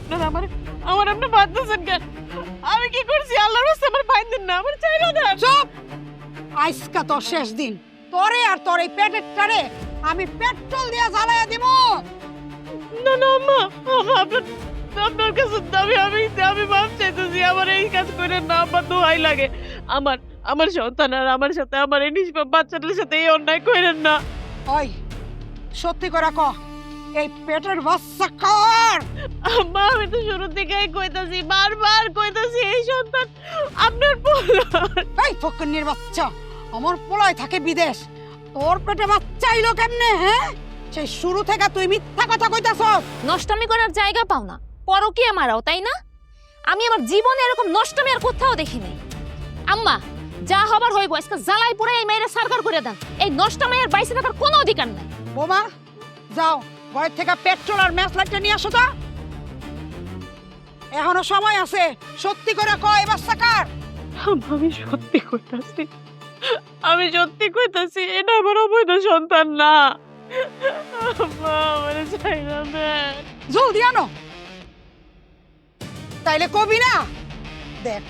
আপনারা আমার আমার আপনি বাঁধতেছেন কেন? আমি কি করছি? আল্লাহর রাস্তায় আমার বাইন্ধেন না, আমার চাইলো না। চুপ! আজকা তোর শেষ দিন। তোরে আর তোর এই পেটের টারে আমি পেট্রোল দিয়ে জ্বালাইয়া দিব। না না আম্মা, আম্মা আপনার কাছে আমি মাফ চাইতেছি, আমার এই কাজ করেন না আম্মা, দোহাই লাগে। আমার আমার সন্তান আর আমার সাথে, আমার এই নিষ্পাপ বাচ্চাটার সাথে এই অন্যায় করেন না। ওই সত্যি করে ক, এই পেটের বাচ্চা কার? আম্মা আমি তো শুরু থেকেই কইতাছি, বারবার কইতাছি এই সন্তান আপনার পোলার। এই ফকিন্নির বাচ্চা, আমার পোলায় থাকে বিদেশ, তোর পেটে বাচ্চা এলো কেমনে? হ্যাঁ, সেই শুরু থেকে তুই মিথ্যা কথা কইতাছস। নষ্টামি করার জায়গা পাও না, পরকীয়া মারাও, তাই না? আমি আমার জীবনে এরকম নষ্টামি আর কোথাও দেখিনি। আম্মা, যা হবার হইব, আজকে জ্বালাই পুরাই এই মেয়েরা সারকার করে দেন। এই নষ্টামি আর বাইসে থাকার কোনো অধিকার নাই। বোমা, যাও ঘর থেকে পেট্রোল আর ম্যাচ লাইটটা নিয়ে আসো তো। এখনো সময় আছে, সত্যি করে ক এই বাচ্চা কার? আমি সত্যি কইতাছি, আমি সত্যি কইতাছি, এটা আমার অবৈধ সন্তান না। আম্মা আমার চাই না। জলদি আনো। তাইলে কবি না? দেখ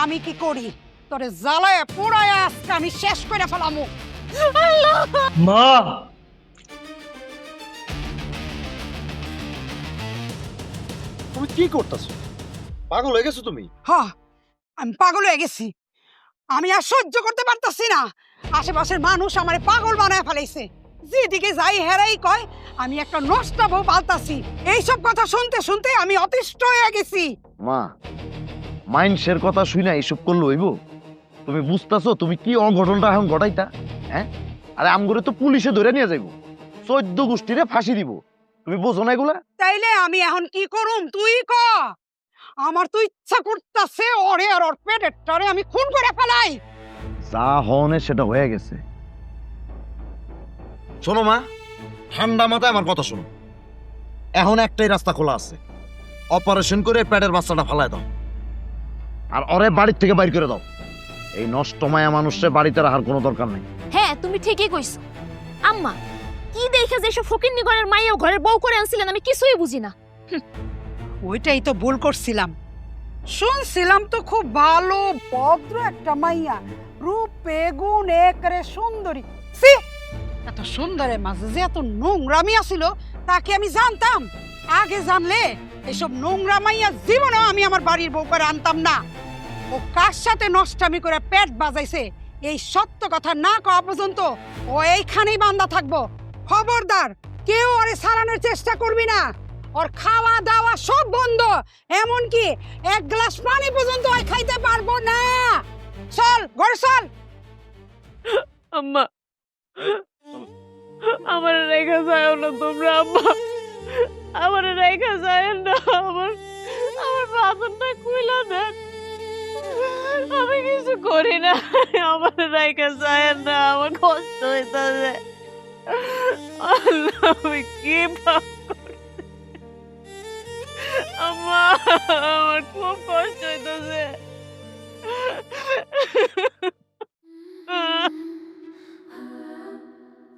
আমি কি করি, তোরে জ্বালায় পোড়ায় আজকে আমি শেষ করে ফেলামু। মা, তুমি কি করতেছো? পাগল হয়ে গেছো তুমি? হ্যাঁ, আমি পাগল হয়ে গেছি। আমি আর সহ্য করতে পারতাছি না। আশেপাশের মানুষ আমারে পাগল বানায় ফেলাইছে। যেদিকে যাই হেরাই কয় আমি একটা নষ্টা বউ পালতাছি। এইসব কথা শুনতে শুনতে আমি অতিষ্ঠ হয়ে গেছি। মা, মাইন্ডসের কথা শুই না এইসব করলে হইব? তুমি বুঝতেছো তুমি কি অঘটনটা এখন ঘটাইতা? হ্যাঁ, আরে আমগরে তো পুলিশে ধরে নিয়ে যাইব, 14 গোষ্ঠীরে ফাঁসি দিব। তুমি বোঝো না এগুলা? তাইলে আমি এখন কি করুম তুই ক। আমার তো ইচ্ছা করতেছে ওরে আর ওর পেটেরটারে আমি খুন করে ফেলাই। যা হনে সেটা হয়ে গেছে। শোনো মা, ঠান্ডা মাথায় আমার কথা শোনো। এখন একটাই রাস্তা খোলা আছে, অপারেশন করে পেটের বাচ্চাটা ফালায় দাও আর ওরে বাড়ির থেকে বাইর করে দাও। এই নষ্ট মায়া মানুষে বাড়িতে রাখার কোনো দরকার নেই। হ্যাঁ, তুমি ঠিকই কইছো। আম্মা, কি দেখে যে এসব ফকিন্নি ঘরের মাইয়া ঘরের বউ করে আনছিলেন আমি কিছুই বুঝি না। ওইটাই তো ভুল করছিলাম। শুনছিলাম তো খুব ভালো ভদ্র একটা মাইয়া, রূপে গুণে একেবারে সুন্দরী। ছি, এত সুন্দরের মাঝে যে এত নোংরামি আছিল তাকে আমি জানতাম? আগে জানলে এসব নোংরা মাইয়া জীবনেও আমি আমার বাড়ির বউ করে আনতাম না। ও কার সাথে নষ্টামি করে পেট বাজাইছে এই সত্য কথা না কওয়া পর্যন্ত ও এইখানেই বান্ধা থাকবো। খবরদার, কেউ ওরে সারানোর চেষ্টা করবি না। ওর খাওয়া দাওয়া সব বন্ধ, এমনকি এক গ্লাস পানি পর্যন্ত ওই খাইতে পারবো না। চল ঘরে চল। আম্মা, আমার রেখা যায় না তোমরা। আম্মা, আমার রেখা যায় না। আমার আমার বাঁধনটা খুইলা দেন, আমি কিছু করি না। আমার রেখা যায় না, আমার কষ্ট হইতাছে। আল্লাহ, আমি কি পাপ করছি? আম্মা, আমার খুব কষ্ট হইতাছে।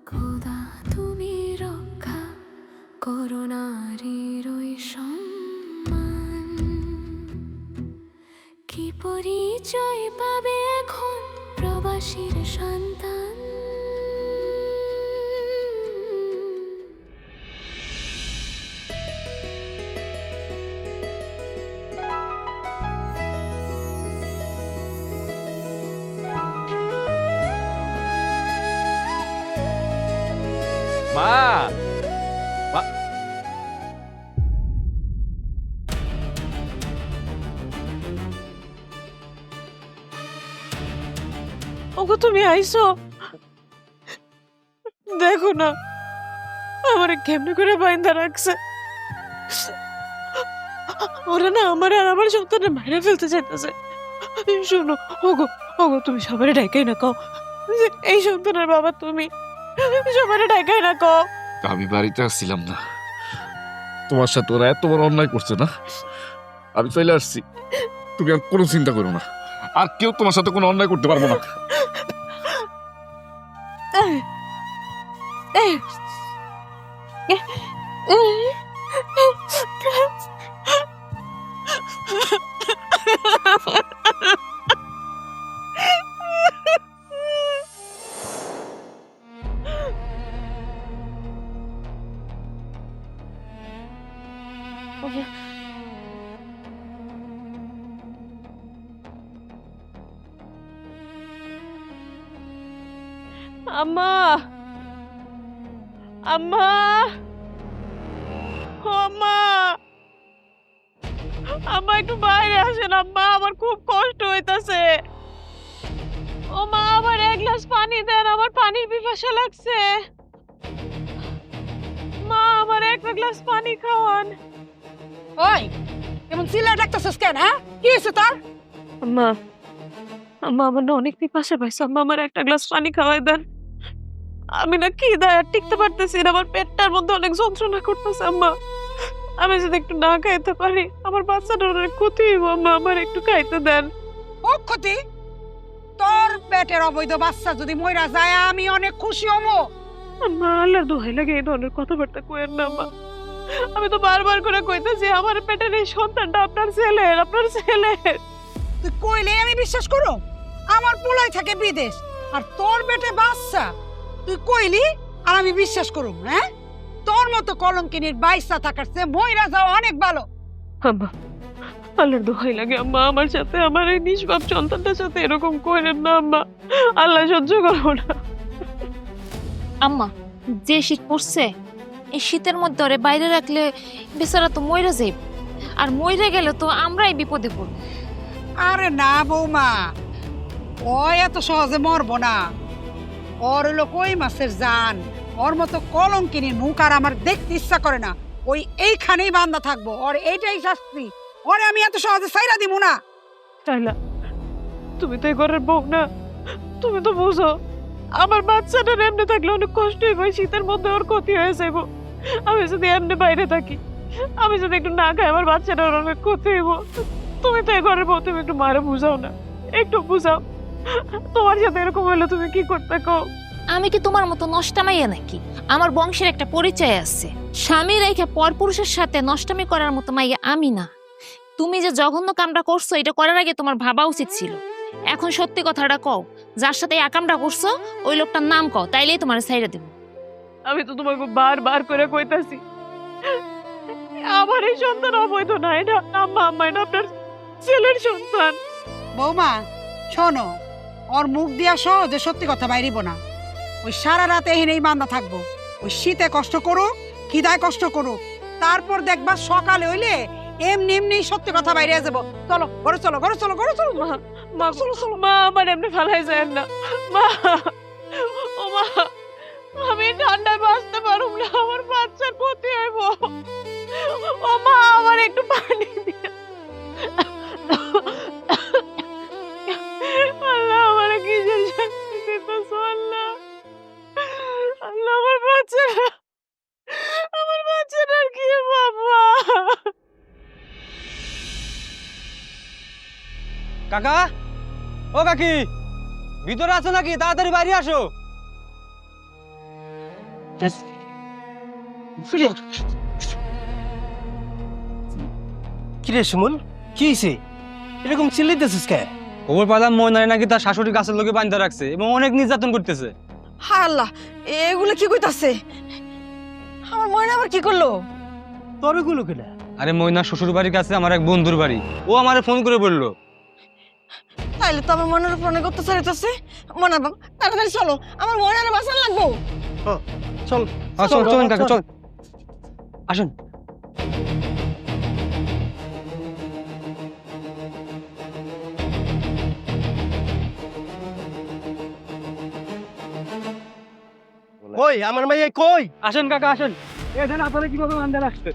খোদা তুমি রক্ষা করো নারীর ওই সম্মান, কি পরিচয় পাবে এখন প্রবাসীর সন্তান? মা, মা, ওগো তুমি আইছো? দেখো না আমার কেমনে করে বাইন্ধা রাখছে। ওরা না আমার আর আমার সন্তানের বাইরে ফেলতে চাইতেছে। শোনো ওগো, ওগো তুমি সবারে ডাকাই না কও যে এই সন্তানের বাবা তুমি। সবারে ডাকাই না কও। আমি বাড়িতে আসছিলাম না, তোমার সাথে ওরা এত বড় অন্যায় করছে না, আমি চলে আসছি। তুমি আর কোনো চিন্তা করো না, আর কেউ তোমার সাথে কোনো অন্যায় করতে পারবো না। আম্মা, আম্মা, ও আম্মা, আম্মা একটু বাইরে আসেন আম্মা, আমার খুব কষ্ট হইতাছে। ও মা, আমার এক গ্লাস পানি দেন, আমার পানির পিপাসা লাগছে। মা, আমার একটা গ্লাস পানি খাওয়ান। ওই এমন চিল্লায় ডাকতেছিস কেন? হ্যাঁ, কি হয়েছে তোর? আম্মা, আম্মা আমার না অনেক পিপাসা পাইছে, আম্মা আমার একটা গ্লাস পানি খাওয়াই দেন। আমি না খিদায় আর টিকতে পারতেছি না, আমার পেটটার মধ্যে অনেক যন্ত্রণা করতেছে আম্মা। আমি যদি একটু না খাইতে পারি আমার বাচ্চাটার অনেক ক্ষতি হইব আম্মা, আমার একটু খাইতে দেন। ও ক্ষতি? তোর পেটের অবৈধ বাচ্চা যদি মইরা যায় আমি অনেক খুশি হব। আম্মা, আল্লাহর দোহাই লাগে এই ধরনের কথাবার্তা কইেন না আম্মা। আমি তো বারবার করে কইতেছি আমার পেটের এই সন্তানটা আপনার ছেলের, আপনার ছেলের। তুই কইলে আমি বিশ্বাস করো? আমার পোলাই থাকে বিদেশ আর তোর পেটে বাচ্চা, তুই কইলি আর আমি বিশ্বাস করুম? হ্যাঁ, তোর মতো কলঙ্কিনীর বাইসা থাকার চেয়ে মইরা যাওয়া অনেক ভালো। আম্মা, আল্লাহর দোহাই লাগে আম্মা, আমার সাথে আমার এই নিষ্পাপ সন্তানটার সাথে এরকম কইরেন না আম্মা, আল্লাহ সহ্য করবো না। আম্মা, যে শীত পড়ছে এই শীতের মধ্যে ওরে বাইরে রাখলে বেচারা তো মইরা যাইব, আর মইরা গেলে তো আমরাই বিপদে পড়ব। আরে না বৌমা, ও এত সহজে মরবো না। ওর হলো কই মাছের জান, ওর মতো কলঙ্কিনীর মুখ আর আমার দেখতে ইচ্ছা করে না। ওই এইখানেই বান্ধা থাকবো, ওর এইটাই শাস্তি। ওরে আমি এত সহজে ছাইরা দিব না। তাইলা, তুমি তো এই ঘরের বউ না, তুমি তো বুঝো আমার বাচ্চাটার এমনি থাকলে অনেক কষ্ট হইব, শীতের মধ্যে ওর ক্ষতি হয়ে যাইব। আমি যদি এমনি বাইরে থাকি, আমি যদি একটু না খাই আমার বাচ্চাটার অনেক ক্ষতি হইব। তুমি তো এই ঘরের বউ, তুমি একটু মারে বুঝাও না, একটু বুঝাও। তোমার সাথে এরকম হলে তুমি কি করতে কও? আমি কি তোমার মতো নষ্টামাইয়া নাকি? আমার বংশের একটা পরিচয় আছে। স্বামী রেখে পরপুরুষের সাথে নষ্টামি করার মতো মাইয়া আমি না। তুমি যে জঘন্য কামটা করছো এটা করার আগে তোমার ভাবা উচিত ছিল। এখন সত্যি কথাটা কও, যার সাথে এই কামটা করছো ওই লোকটার নাম কও, তাইলেই তোমার ছাইড়া দেব। আমি তো তোমাকে বারবার করে কইতাছি আমার এই সন্তান অবৈধ না, এটা আম্মা, আম্মা এটা আপনার ছেলের সন্তান। বৌমা শোনো, ওর মুখ দিয়া সহজে সত্যি কথা বাইরিব না। ওই সারা রাত এখানেই বান্ধা থাকবো, ওই শীতে কষ্ট করুক, খিদায় কষ্ট করুক, তারপর দেখবা সকালে হইলে এমনি এমনি সত্যি কথা বাইরে যাবো। চলো ঘরে চলো, ঘরে চলো, ঘরে চলো। মা, মা, মা আমার এমনি ফেলাই যায় না মা। ও মা, আমি ঠান্ডায় বাঁচতে পারুম না, আমার বাচ্চার ক্ষতি হইব। ও মা, আমার একটু পানি দিয়ে। আল্লাহ, আমার কিসের শান্তি দিতেছো আল্লাহ? আল্লাহ, আমার বাচ্চাটার কি বাবা? কাকা, ও কাকি, ভিতরে আছো নাকি? তাড়াতাড়ি বাইরে আসো। কিরে সুমন, কি হয়েছে? এরকম চিল্লাইতেছিস কে? খবর পেলাম ময়নারে নাকি তার শাশুড়ি গাছের লোকে বাঁধতে রাখছে এবং অনেক নির্যাতন করতেছে। হায় আল্লাহ, এগুলো কি কইতাছে? আমার ময়না আবার কি করলো? তবে গুলো কেনা? আরে ময়নার শ্বশুর বাড়ির কাছে আমার এক বন্ধুর বাড়ি, ও আমারে ফোন করে বললো। তাইলে তো আমার ময়নার ফোনে করতে চাইতেছে। ময়না বাবা, তাড়াতাড়ি চলো, আমার ময়নারে বাঁচান লাগবো। চল চল চলেন কাকা, চল আসুন। কই আমার মাইয়া কই? আসেন কাকা আসেন। এখানে আপনারা কিভাবে বাঁধতে রাখছে?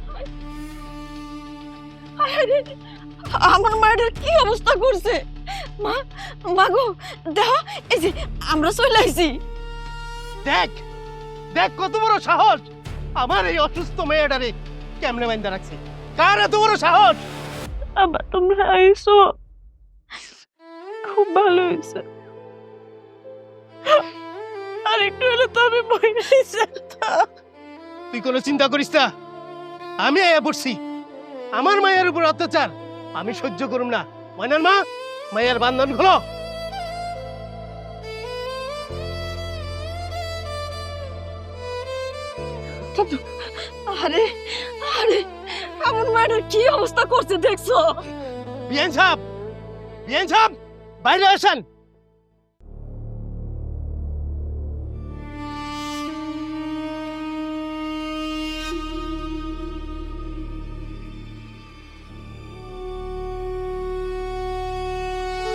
আমার মায়ের কি অবস্থা করছে? মা, মাগো দেখো, এই যে আমরা চলে আইছি। দেখ দেখ কত বড় সাহস! আমার এই অসুস্থ মেয়েটারে কেমনে বাঁধতে রাখছে? কার এত বড় সাহস? আবার তোমরা আইসো, খুব ভালো হয়েছে। আর একটু হলে তো আমি বইনাই যেতাম। তুই কোনো চিন্তা করিস না, আমি আয়া পড়ছি। আমার মায়ের উপর অত্যাচার আমি সহ্য করুম না। ময়নার মা, মায়ের বান্ধন খোলো। আরে আরে আমার মায়ের কি অবস্থা করছে দেখছো? বিয়ান সাহেব বাইরে আসেন।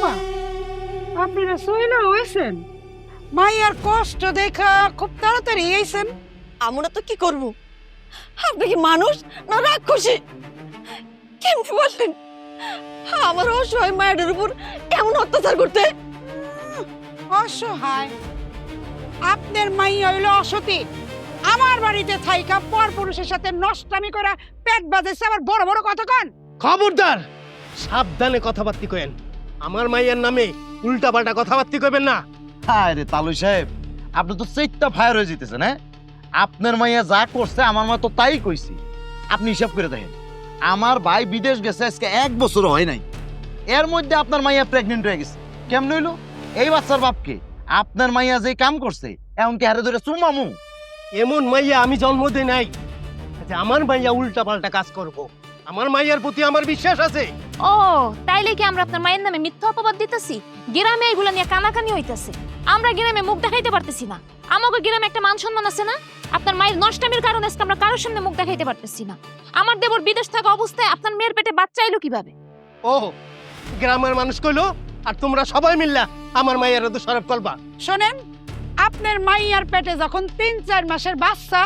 মা, আপনারা সইলা হয়েছেন? মাইয়ার কষ্ট দেখা খুব তাড়াতাড়ি আইছেন। আমরা তো কি করব? আপনি কি মানুষ না রাক্ষসী? কেমনি বললেন আমার অসহায় মায়ের উপর এমন অত্যাচার করতে? অসহায়? আপনার মাইয়া হইল অসতী। আমার বাড়িতে থাইকা পর পুরুষের সাথে নষ্টামি করা পেট বাজেছে, আবার বড় বড় কথা কন। খবরদার, সাবধানে কথাবার্তা কয়েন। আমার মাইয়ার নামে উল্টাপাল্টা কথাবার্তা কইবেন না। হায় রে তালুই সাহেব, আপনি তো চেকটা ফায়ার হয়ে যেতেছেন। হ্যাঁ, আপনার মাইয়া যা করছে আমার মা তো তাই কইছি। আপনি হিসাব করে দেখেন, আমার ভাই বিদেশ গেছে আজকে 1 বছর হয় নাই, এর মধ্যে আপনার মাইয়া প্রেগনেন্ট হয়ে গেছে। কেমন হইলো? এই বাচ্চার বাপকে আপনার মাইয়া যে কাম করছে এমন কি হারে ধরে চুমামু? এমন মাইয়া আমি জন্ম দেই নাই যে আমার মাইয়া উল্টাপাল্টা কাজ করব। আমার মাইয়ার প্রতি আমার বিশ্বাস আছে। ও তাইলে কি আমরা আপনার মায়ের নামে মিথ্যা অপবাদ দিতেছি? গ্রামে এগুলা নিয়ে কানাকানি হইতাছে, আমরা গ্রামে মুখ দেখাইতে পারতেছি না। আমাকে গ্রামে একটা মান সম্মান আছে না? আপনার মায়ের নষ্টামির কারণে আজকে আমরা কারোর সামনে মুখ দেখাইতে পারতেছি না। আমার দেবর বিদেশ থাকা অবস্থায় আপনার মেয়ের পেটে বাচ্চা এলো কিভাবে? ও গ্রামের মানুষ কইলো, আর তোমরা সবাই মিল্লা আমার মাইয়ার দোষারোপ করবা। শোনেন, আপনার মাইয়ার পেটে যখন 3-4 মাসের বাচ্চা,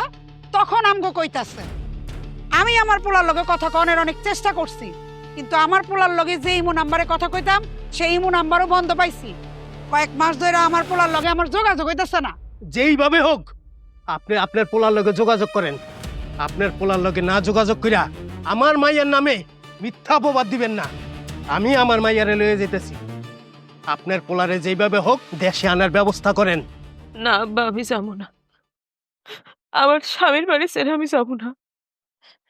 তখন আমগো কইতাছে। আমি আমার পোলার লগে কথা কনের অনেক চেষ্টা করছি, কিন্তু আমার পোলার লগে যে ইমো নাম্বারে কথা কইতাম সেই ইমো নাম্বারও বন্ধ পাইছি। কয়েক মাস ধরে আমার পোলার লগে আমার যোগাযোগ হইতাছে না। যেইভাবে হোক আপনি আপনার পোলার লগে যোগাযোগ করেন। আপনার পোলার লগে না যোগাযোগ কইরা আমার মাইয়ার নামে মিথ্যা অপবাদ দিবেন না। আমি আমার মাইয়ারে লয়ে যেতেছি। আপনার পোলারে যেইভাবে হোক দেশে আনার ব্যবস্থা করেন। না আব্বা, আমি যাবো না। আমার স্বামীর বাড়ি ছেড়ে আমি যাবো না।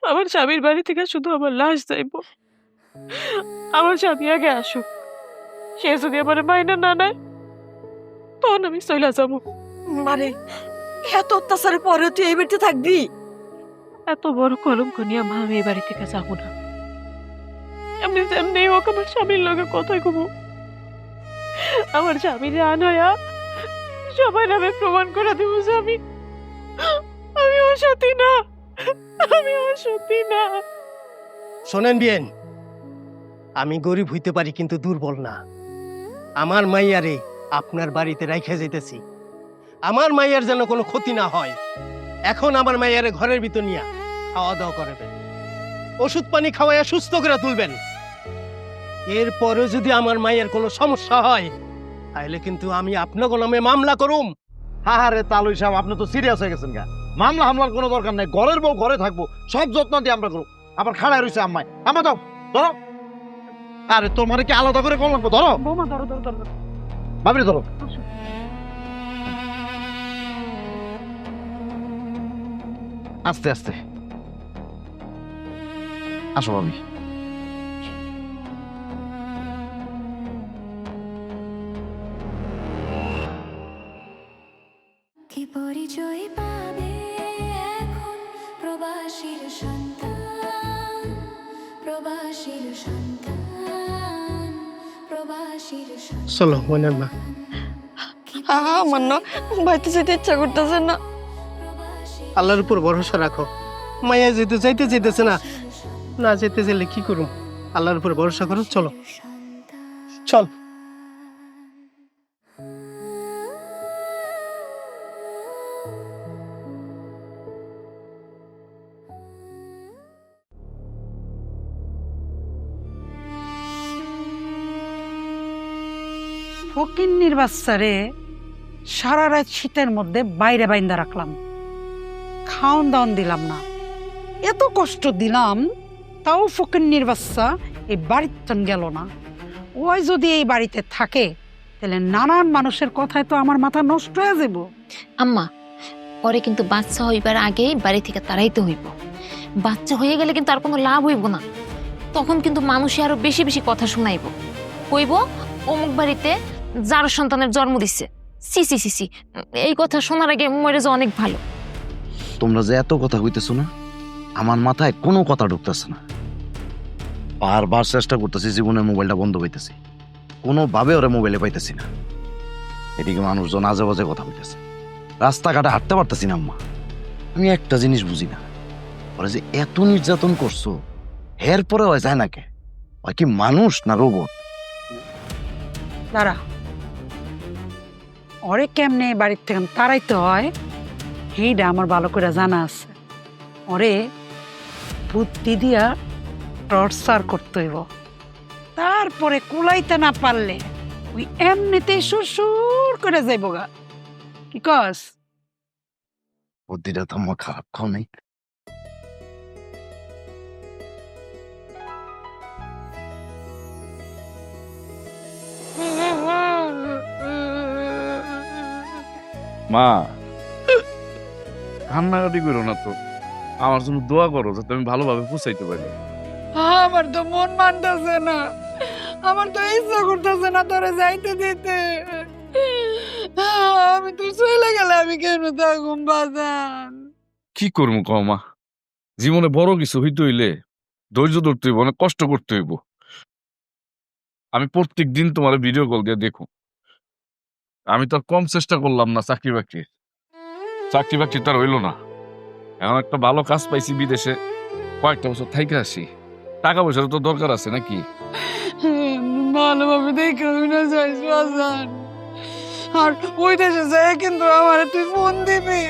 আমার স্বামীর বাড়ি থেকে শুধু আমার লাশ যাইব। আমার স্বামী আগে আসুক, সে যদি আমার মাইনা না নেয় তখন আমি চলে যাবো। মানে এত অত্যাচারের পরে তুই এই বাড়িতে থাকবি? এত বড় কলঙ্ক নিয়ে মা আমি এই বাড়ি থেকে যাবো না। এমনি যেমনি হোক আমার স্বামীর লগে কথাই কব। আমার স্বামীরে আনায়া সবাই নামে প্রমাণ করে দেবো যে আমি অসতী না, আমি অসতী না। শোনেন বিয়েন, আমি গরিব হইতে পারি কিন্তু দুর্বল না। আমার মাইয়ারে আপনার বাড়িতে রাইখে যেতেছি। আমার মাইয়ার যেন কোনো ক্ষতি না হয়। এখন আমার মাইয়ারে ঘরের ভিতর নিয়ে খাওয়া দাওয়া করবেন, ওষুধ পানি খাওয়াইয়া সুস্থ করে তুলবেন। এরপরে যদি আমার মায়ের কোনো সমস্যা হয় তাহলে কিন্তু আমি আপনার নামে মামলা করুম। হাহারে তালুই সাহেব, আপনি তো সিরিয়াস হয়ে গেছেন গা। মামলা হামলার কোনো দরকার নাই, ঘরের বউ ঘরে থাকবো, সব যত্ন দিয়ে আমরা করবো। আবার খাড়ায় রয়েছে আম্মাই, আমা দাও ধরো। আরে তোমার কি আলাদা করে কোন লাগবো? ধরো বৌমা, ধরো ধরো ধরো। ভাবি ধরো। আস্তে আস্তে আসো ভাবি। কি পরিচয় পাবে এখন প্রবাসীর সন্তান, প্রবাসীর সন্তান, প্রবাসীর সন্তান। চলো মনের মা। আমার না বাড়িতে যেতে ইচ্ছা করতেছে না। আল্লাহর উপর ভরসা রাখো। মাইয়া যেতে চাইতে যেতেছে না, না যেতে চাইলে কি করুম? আল্লাহর উপর ভরসা করো। চলো চল। ফকিন্নির বাচ্চারে সারা রাত শীতের মধ্যে বাইরে বাইন্দা রাখলাম, খাওন দাওন দিলাম না, এত কষ্ট দিলাম, তাও ফকিন্নির বাচ্চা এই বাড়িতে গেল না। ওই যদি এই বাড়িতে থাকে তাহলে নানান মানুষের কথায় তো আমার মাথা নষ্ট হয়ে যাব। আম্মা, পরে কিন্তু বাচ্চা হইবার আগেই বাড়ি থেকে তাড়াইতে হইব। বাচ্চা হয়ে গেলে কিন্তু আর কোনো লাভ হইব না। তখন কিন্তু মানুষে আরো বেশি বেশি কথা শুনাইব, কইব অমুক বাড়িতে যার সন্তানের জন্ম দিচ্ছে। সি সি সি সি, এই কথা শোনার আগে মরে যাওয়া অনেক ভালো। তোমরা যে এত কথা কইতেছো না, আমার মাথায় কোনো কথা ঢুকতেছে না। বারবার চেষ্টা করতেছি জীবনের মোবাইলটা বন্ধ পাইতেছি, কোনোভাবে ওরা মোবাইলে পাইতেছি না। এদিকে মানুষজন আজে বাজে কথা বলতেছে, রাস্তাঘাটে হাঁটতে পারতেছি না আম্মা। আমি একটা জিনিস বুঝি না, ওরা যে এত নির্যাতন করছো এর পরে হয় যায় না কে? হয় কি মানুষ না রোবট? দাঁড়া, ওরে কেমনে বাড়ির থেকে তাড়াইতে হয় সেইটা আমার ভালো করে জানা আছে। ওরে বুদ্ধি দিয়া টর্চার করতে হইব, তারপরে কুলাইতে না পারলে ওই এমনিতেই সুর করে যাইব গা। কি কস? বুদ্ধিটা তো আমার খারাপ খাও নাই। মা, কান্নাকাটি করো না তো, আমার জন্য দোয়া করো যাতে আমি ভালোভাবে পৌঁছাইতে পারি। আমার তো মন মানতেছে না, আমার তো ইচ্ছা করতেছে না তোরে যাইতে দিতে। আমি তো চলে গেলে আমি কেন থাকুম বাজান? কি করবো কও মা, জীবনে বড় কিছু হইতে হইলে ধৈর্য ধরতে হইব, অনেক কষ্ট করতে হইব। আমি প্রত্যেক দিন তোমার ভিডিও কল দিয়ে দেখো, আমি তো আর কম চেষ্টা করলাম না চাকরি বাকরি তো আর হইলো না। এখন একটা ভালো কাজ পাইছি বিদেশে, কয়েকটা বছর থাইকে আসি, টাকা পয়সার তো দরকার আছে নাকি? ভালোভাবে দেখে না যাইস বাজান, আর ওই দেশে যায় কিন্তু আমার তুই ফোন দিবি।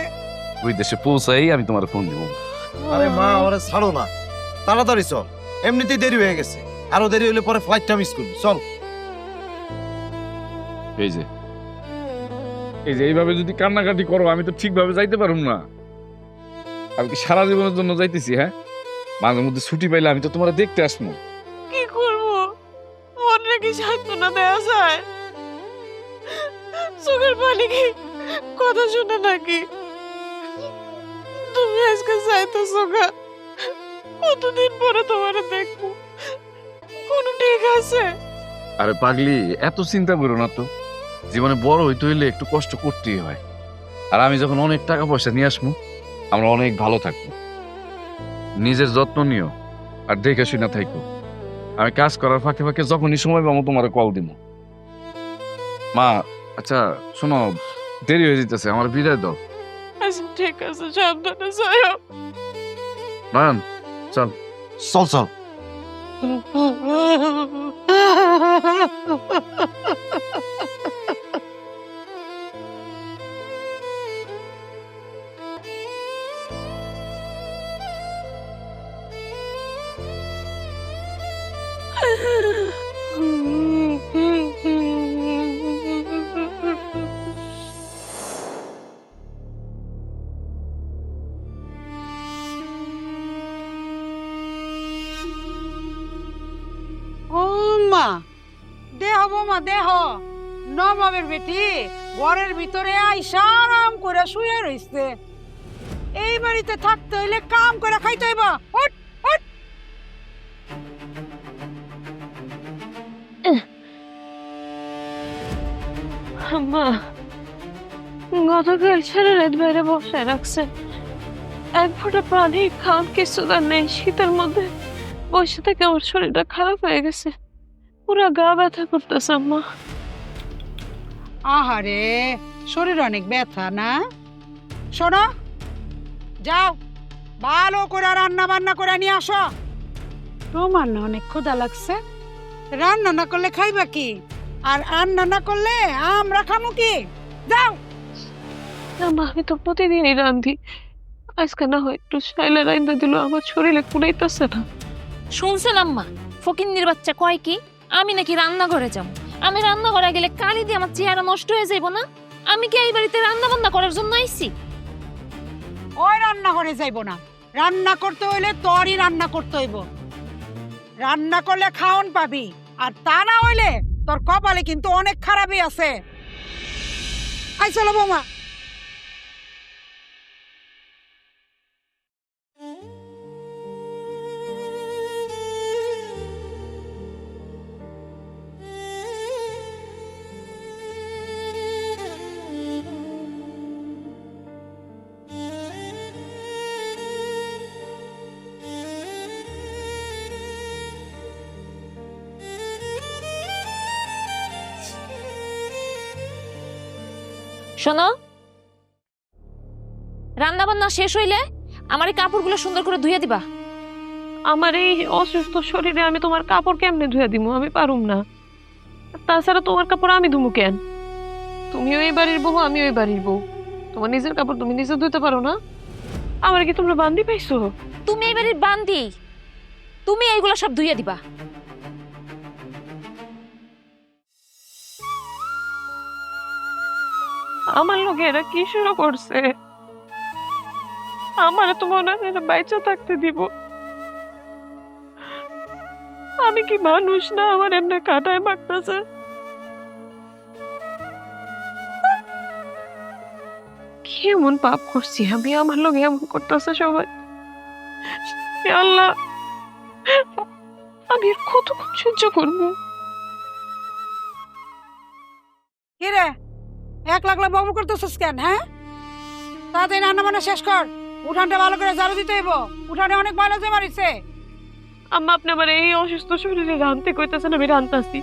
ওই দেশে পৌঁছাই আমি তোমার ফোন দিব। আরে মা, ওরে ছাড়ো না, তাড়াতাড়ি চল, এমনিতেই দেরি হয়ে গেছে, আরো দেরি হলে পরে ফ্লাইটটা মিস করবি। চল। এই যে এইভাবে যদি কান্নাকাটি করো আমি তো ঠিকভাবে যাইতে পারুম না। আমি কি সারা জীবনের জন্য যাইতেছি? হ্যাঁ, মাঝে মধ্যে ছুটি পাইলে আমি তো তোমার দেখতে আসবো। কি করবো? মনে কি সান্ত্বনা দেওয়া যায়? চোখের পানি কি কথা শুনে নাকি? তুমি আজকে যাইতেছো গা, কতদিন পরে তোমার দেখবো, কোনো ঠিক আছে? আরে পাগলি, এত চিন্তা করো না তো, জীবনে বড় হইতে হইলে একটু কষ্ট করতেই হয়। আর আমি যখন অনেক টাকা পয়সা নিয়ে আসবো, আমরা অনেক ভালো থাকবো। নিজের যত্ন নিও আর দেখে শুনে থাকো। আমি কাজ করার ফাঁকে ফাঁকে যখনই সময় পাবো তোমার কল দিব। মা, আচ্ছা শোনো, দেরি হয়ে যেতেছে, আমার বিদায় দাও। আচ্ছা ঠিক আছে, সাবধানে যাও। নয়ন, চল। চল চল। ও মা, দেহ বৌমা দেহ, নবাবের বেটি ঘরের ভিতরে আইসা আরাম করে শুয়ে রইছে। এই বাড়িতে থাকতে হইলে কাম করে খাইতে হইব। উঠ উঠ। আম্মা, গতকাল সারা রাত বাইরে বসে রাখছে, এক ফোঁটা পানি খাওয়ার কিছু তার নেই। শীতের মধ্যে বসে থেকে আমার শরীরটা খারাপ হয়ে গেছে, পুরো গা ব্যথা করতেছে আম্মা। আহারে, শরীর অনেক ব্যথা না? শোনো, যাও ভালো করে রান্না বান্না করে নিয়ে আসো। তোমার না অনেক ক্ষুধা লাগছে, রান্না না করলে খাইবা কি? আর রান্না না করলে আমরা খামু কি? যাও। আম্মা, আমি তো প্রতিদিনই রান্ধি, আজকে না হয় একটু শাইলা রান্ধা দিল, আমার শরীরে কুড়াইতেছে না। শুনছেন আম্মা, ফকিন্নির বাচ্চা কয় কি আমি নাকি রান্নাঘরে যাবো? আমি রান্নাঘরে গেলে কালি দিয়ে আমার চেহারা নষ্ট হয়ে যাইব না? আমি কি এই বাড়িতে রান্না বান্না করার জন্য আইছি? ওই রান্না করে যাইব না, রান্না করতে হইলে তোরই রান্না করতে হইব। রান্না করলে খাওন পাবি, আর তা না হইলে তোর কপালে কিন্তু অনেক খারাপই আছে। আই চলো বৌমা। শোনো, রান্না বান্না শেষ হইলে আমার এই কাপড়গুলো সুন্দর করে ধুইয়া দিবা। আমার এই অসুস্থ শরীরে আমি তোমার কাপড় কেমনে ধুয়ে দিমু? আমি পারুম না। তাছাড়া তোমার কাপড় আমি ধুমু কেন? তুমিও এই বাড়ির বউ, আমিও এই বাড়ির বউ। তোমার নিজের কাপড় তুমি নিজে ধুতে পারো না? আমার কি তোমরা বান্দি পাইছো? তুমি এই বাড়ির বান্দি, তুমি এইগুলো সব ধুইয়া দিবা। আমার লোকে এরা কি শুরু করছে? আমার তো মনে হয় এরা বাইচা থাকতে দিব। আমি কি মানুষ না? আমার এমনি কাটায় মারতেছে। কি এমন পাপ করছি আমি? আমার লোক এমন করতেছে সবাই। হে আল্লাহ, আমি আর কতক্ষণ সহ্য করবো? কিরে এক লাখ বাবু করতেছিস কেন? হ্যাঁ, তাড়াতাড়ি রান্না বান্না শেষ কর। উঠানটা ভালো করে ঝাড়ু দিতে হইব, উঠানে অনেক ময়লা জমে মারিছে। আম্মা, আপনি আমার এই অসুস্থ শরীরে রাঁধতে কইতেছেন, আমি রাঁধতাছি।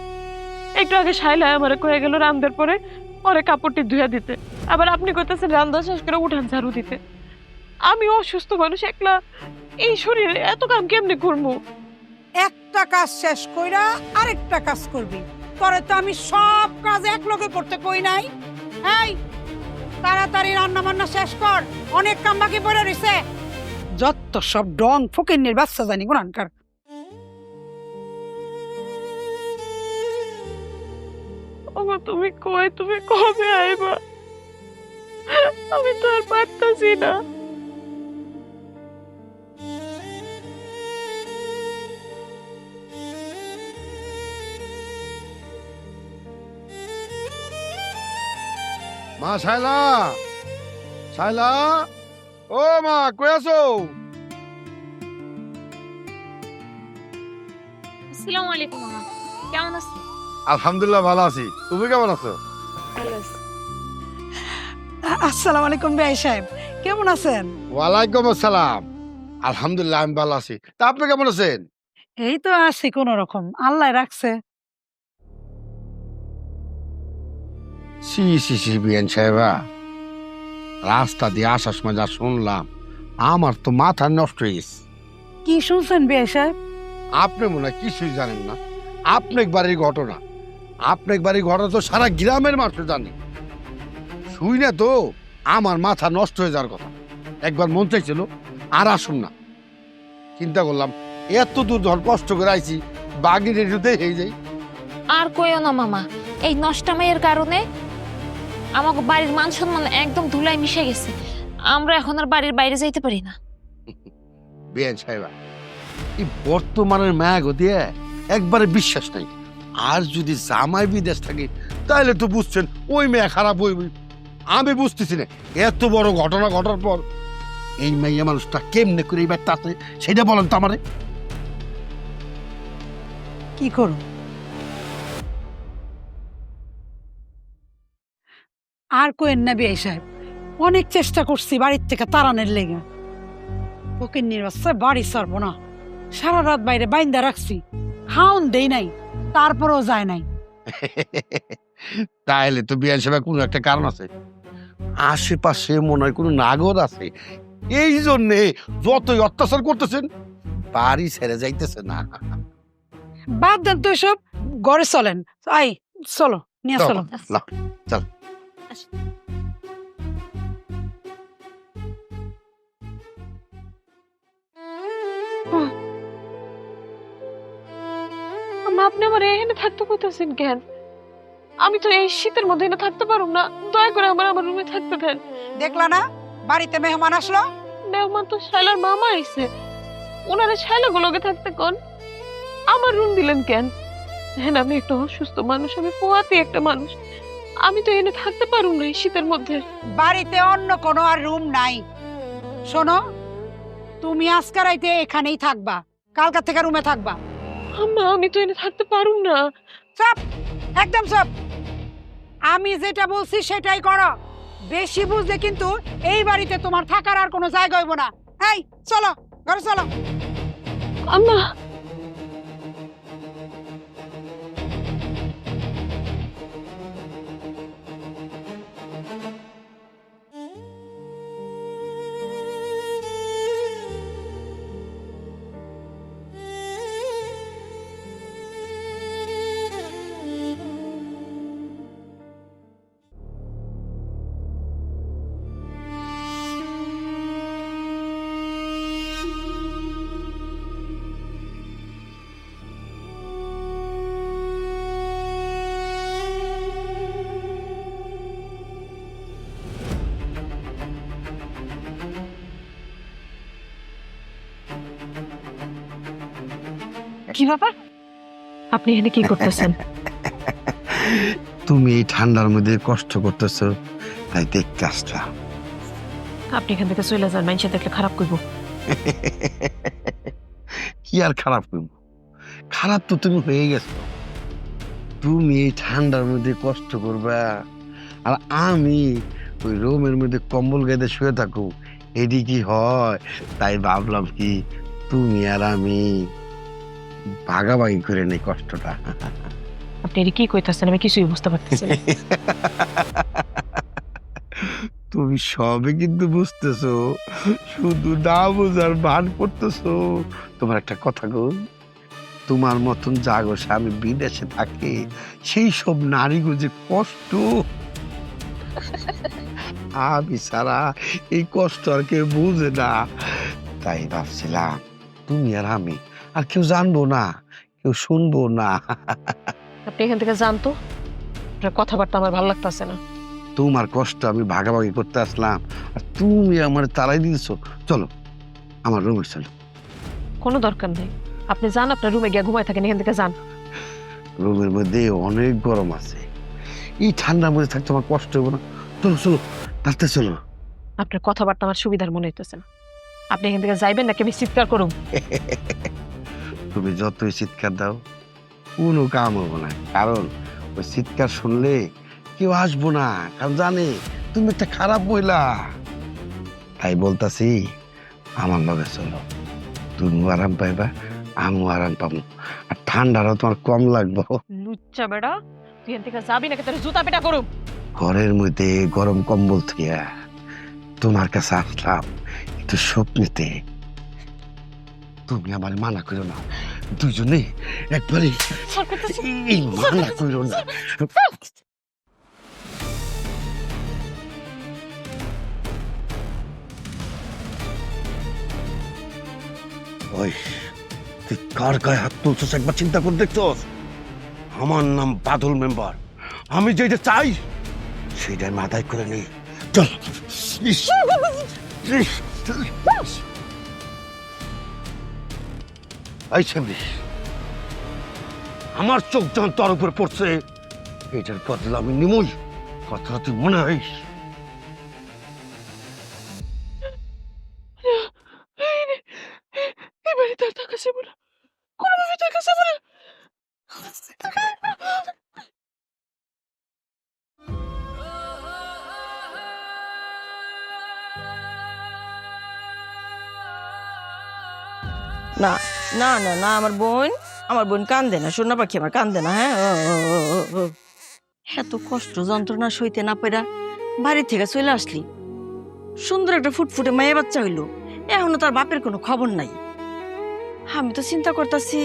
একটু আগে শাইলা আমার কয়ে গেল রান্ধার পরে পরে কাপড়টি ধুয়ে দিতে, আবার আপনি কইতেছেন রান্না শেষ করে উঠান ঝাড়ু দিতে। আমি অসুস্থ মানুষ, একলা এই শরীরে এত কাম কেমনে করবো? একটা কাজ শেষ কইরা আরেকটা কাজ করবি। পরে তো আমি সব কাজ এক লগে করতে কই নাই। এই তাড়াতাড়ি রান্না বান্না শেষ কর, অনেক কাম বাকি পড়ে রইছে। যত সব ডং ফকিন্নির বাচ্চা জানি গুনানকার। ওমা, তুমি কই? তুমি কবে আইবা? আমি তো আর পারতাছি না। মা শাইলা, শাইলা, ও মা কই আছো? আসসালামু আলাইকুম মামা, কেমন আছো? আলহামদুলিল্লাহ ভালো আছি, তুমি কেমন আছো? আসসালামু আলাইকুম বেআই সাহেব, কেমন আছেন? ওয়ালাইকুম আসসালাম। আলহামদুলিল্লাহ আমি ভালো আছি, তা আপনি কেমন আছেন? এই তো আছি কোন রকম, আল্লাহ রাখছে। সি সি সি বিএন সাহেবা, রাস্তা দিয়ে আসার সময় যা শুনলাম আমার তো মাথা নষ্ট হয়ে গেছে। কি শুনছেন বেআই সাহেব? আপনি মনে হয় কিছুই জানেন না। আপনার বাড়ির ঘটনা, আপনার বাড়ির ঘটনা তো সারা গ্রামের মানুষ জানে। শুই না তো আমার মাথা নষ্ট হয়ে যাওয়ার কথা। একবার মন চাইছিল আর আসুন না, চিন্তা করলাম এত দূর যখন কষ্ট করে আইছি বাগি রেডিওতে হয়ে যাই। আর কইও না মামা, এই নষ্টামাইয়ের কারণে আমাকে বাড়ির মান সম্মান একদম ধুলায় মিশে গেছে। আমরা এখন আর বাড়ির বাইরে যাইতে পারি না। বেন সাহেবা, এই বর্তমানের ম্যাগো দিয়ে একবারে বিশ্বাস নাই। আর যদি জামাই বিদেশ থাকে তাহলে তো বুঝছেন ওই মেয়ে খারাপ হইবই। আমি বুঝতেছি না এত বড় ঘটনা ঘটার পর এই মেয়ে মানুষটা কেমনে করে এই ব্যাগটা আছে সেটা বলেন তো আমারে। কি করো? আর কোয়েন না বেআই সাহেব, অনেক চেষ্টা করছি বাড়ির থেকে তাড়ানোর লেগে। ফকিন্নির বাচ্চা বাড়ি ছাড়বো না, সারা রাত বাইরে বাইন্দা রাখছি, খাওন দেই নাই, তারপরেও যায় নাই। তাহলে তো বিয়ান সাহেব কোনো একটা কারণ আছে, আশেপাশে মনে হয় কোনো নাগর আছে, এই জন্যে যতই অত্যাচার করতেছেন বাড়ি ছেড়ে যাইতেছে না। বাদ দেন তো সব, ঘরে চলেন। আই চলো, নিয়ে চলো। চল। আম্মা, আপনি আমার এখানে থাকতে কইতেছেন কেন? আমি তো এই শীতের মধ্যে এনে থাকতে পারুম না। দয়া করে আমার আমার রুমে থাকতে দেন। দেখলা না বাড়িতে মেহমান আসলো? মেহমান তো শাইলার মামা আইছে, ওনারা শাইলাগুলোকে থাকতে কোন? আমার রুম দিলেন কেন? হ্যাঁ, আমি একটা অসুস্থ মানুষ, আমি পোয়াতি একটা মানুষ, আমি তো এনে থাকতে পারুম না এই শীতের মধ্যে। বাড়িতে অন্য কোনো আর রুম নাই। শোনো, তুমি আজকে রাইতে এখানেই থাকবা, কালকা থেকে রুমে থাকবা। আম্মা, আমি তো এনে থাকতে পারুম না। চুপ, একদম চুপ। আমি যেটা বলছি সেটাই করো। বেশি বুঝলে কিন্তু এই বাড়িতে তোমার থাকার আর কোনো জায়গা হইব না। এই চলো, ঘরে চলো। আম্মা, কি ব্যাপার? আপনি এখানে কি করতেছেন? তুমি এই ঠান্ডার মধ্যে কষ্ট করতেছো, তাই দেখতে আসলাম। আপনি এখান থেকে চলে যান, মানুষে দেখলে খারাপ করব। কি আর খারাপ করবো? খারাপ তো তুমি হয়ে গেছো। তুমি এই ঠান্ডার মধ্যে কষ্ট করবা, আর আমি ওই রুমের মধ্যে কম্বল গায়ে শুয়ে থাকো, এটি কি হয়? তাই ভাবলাম কি তুমি আর আমি ভাগাভাগি করে নেই কষ্টটা। আপনি এর কি কইতাছেন? আমি কিছুই বুঝতে পারতেছি না। তুমি সবে কিন্তু বুঝতেছো, শুধু না বোঝার ভান করতেছো। তোমার একটা কথা গো, তোমার মতন জাগো স্বামী বিদেশে থাকে, সেই সব নারীগো যে কষ্ট, আমি ছাড়া এই কষ্ট আর কেউ বুঝে না। তাই ভাবছিলাম তুমি আর আমি, আর কেউ জানবো না, কেউ শুনবো না। আপনি এখান থেকে যান তো, আপনার কথাবার্তা আমার ভালো লাগতেছে না। তোমার কষ্ট আমি ভাগাভাগি করতে আসলাম, আর তুমি আমার তাড়াই দিয়েছো। চলো আমার রুমে চলো। কোনো দরকার নেই, আপনি যান, আপনার রুমে গিয়ে ঘুমায় থাকেন। এখান থেকে যান। রুমের মধ্যে অনেক গরম আছে, এই ঠান্ডার মধ্যে থাকতে আমার কষ্ট হবে না। চলো চলো, তাড়াতাড়ি চলো। আপনার কথাবার্তা আমার সুবিধার মনে হইতেছে না। আপনি এখান থেকে যাইবেন নাকি আমি চিৎকার করুম? তুমি যতই চিৎকার দাও কোনো কাম হবো না, কারণ ওই চিৎকার শুনলে কেউ আসবো না, কারণ জানে তুমি একটা খারাপ মহিলা। তাই বলতাছি আমার লগে চলো, তুমি আরাম পাইবা, আমিও আরাম পাবো, আর ঠান্ডারও তোমার কম লাগবো। লুচ্চা বেড়া, তুই এখান থেকে যাবি নাকি তোর জুতা পেটা করুম? ঘরের মধ্যে গরম কম্বল থিয়া তোমার কাছে আসলাম একটু সুখ নিতে। তুমি আমার মানা করো না, দুজনে একবারে এই মানা করো না। ওই তুই কার গায়ে হাত তুলছিস একবার চিন্তা করে দেখছস? আমার নাম বাদল মেম্বার, আমি যেটা চাই সেটাই মাথায় করে নেই। চল। এই সামনে আমার চোখ যখন তোর উপরে পড়ছে, এটার বদলা আমি নিমই, কথাটা তুই মনে হইস। এবারে তার টাকা যাবো না, কোনোভাবে টাকা যাবো না। না না না না, আমার বোন কান্দে না, সোনা পাখি আমার কান্দে না। হ্যাঁ, ও এত কষ্ট যন্ত্রণা সইতে না পেরা বাড়ি থেকে চলে আসলি, সুন্দর একটা ফুটফুটে মায়া বাচ্চা হইলো, এখনো তার বাপের কোনো খবর নাই। আমি তো চিন্তা করতেছি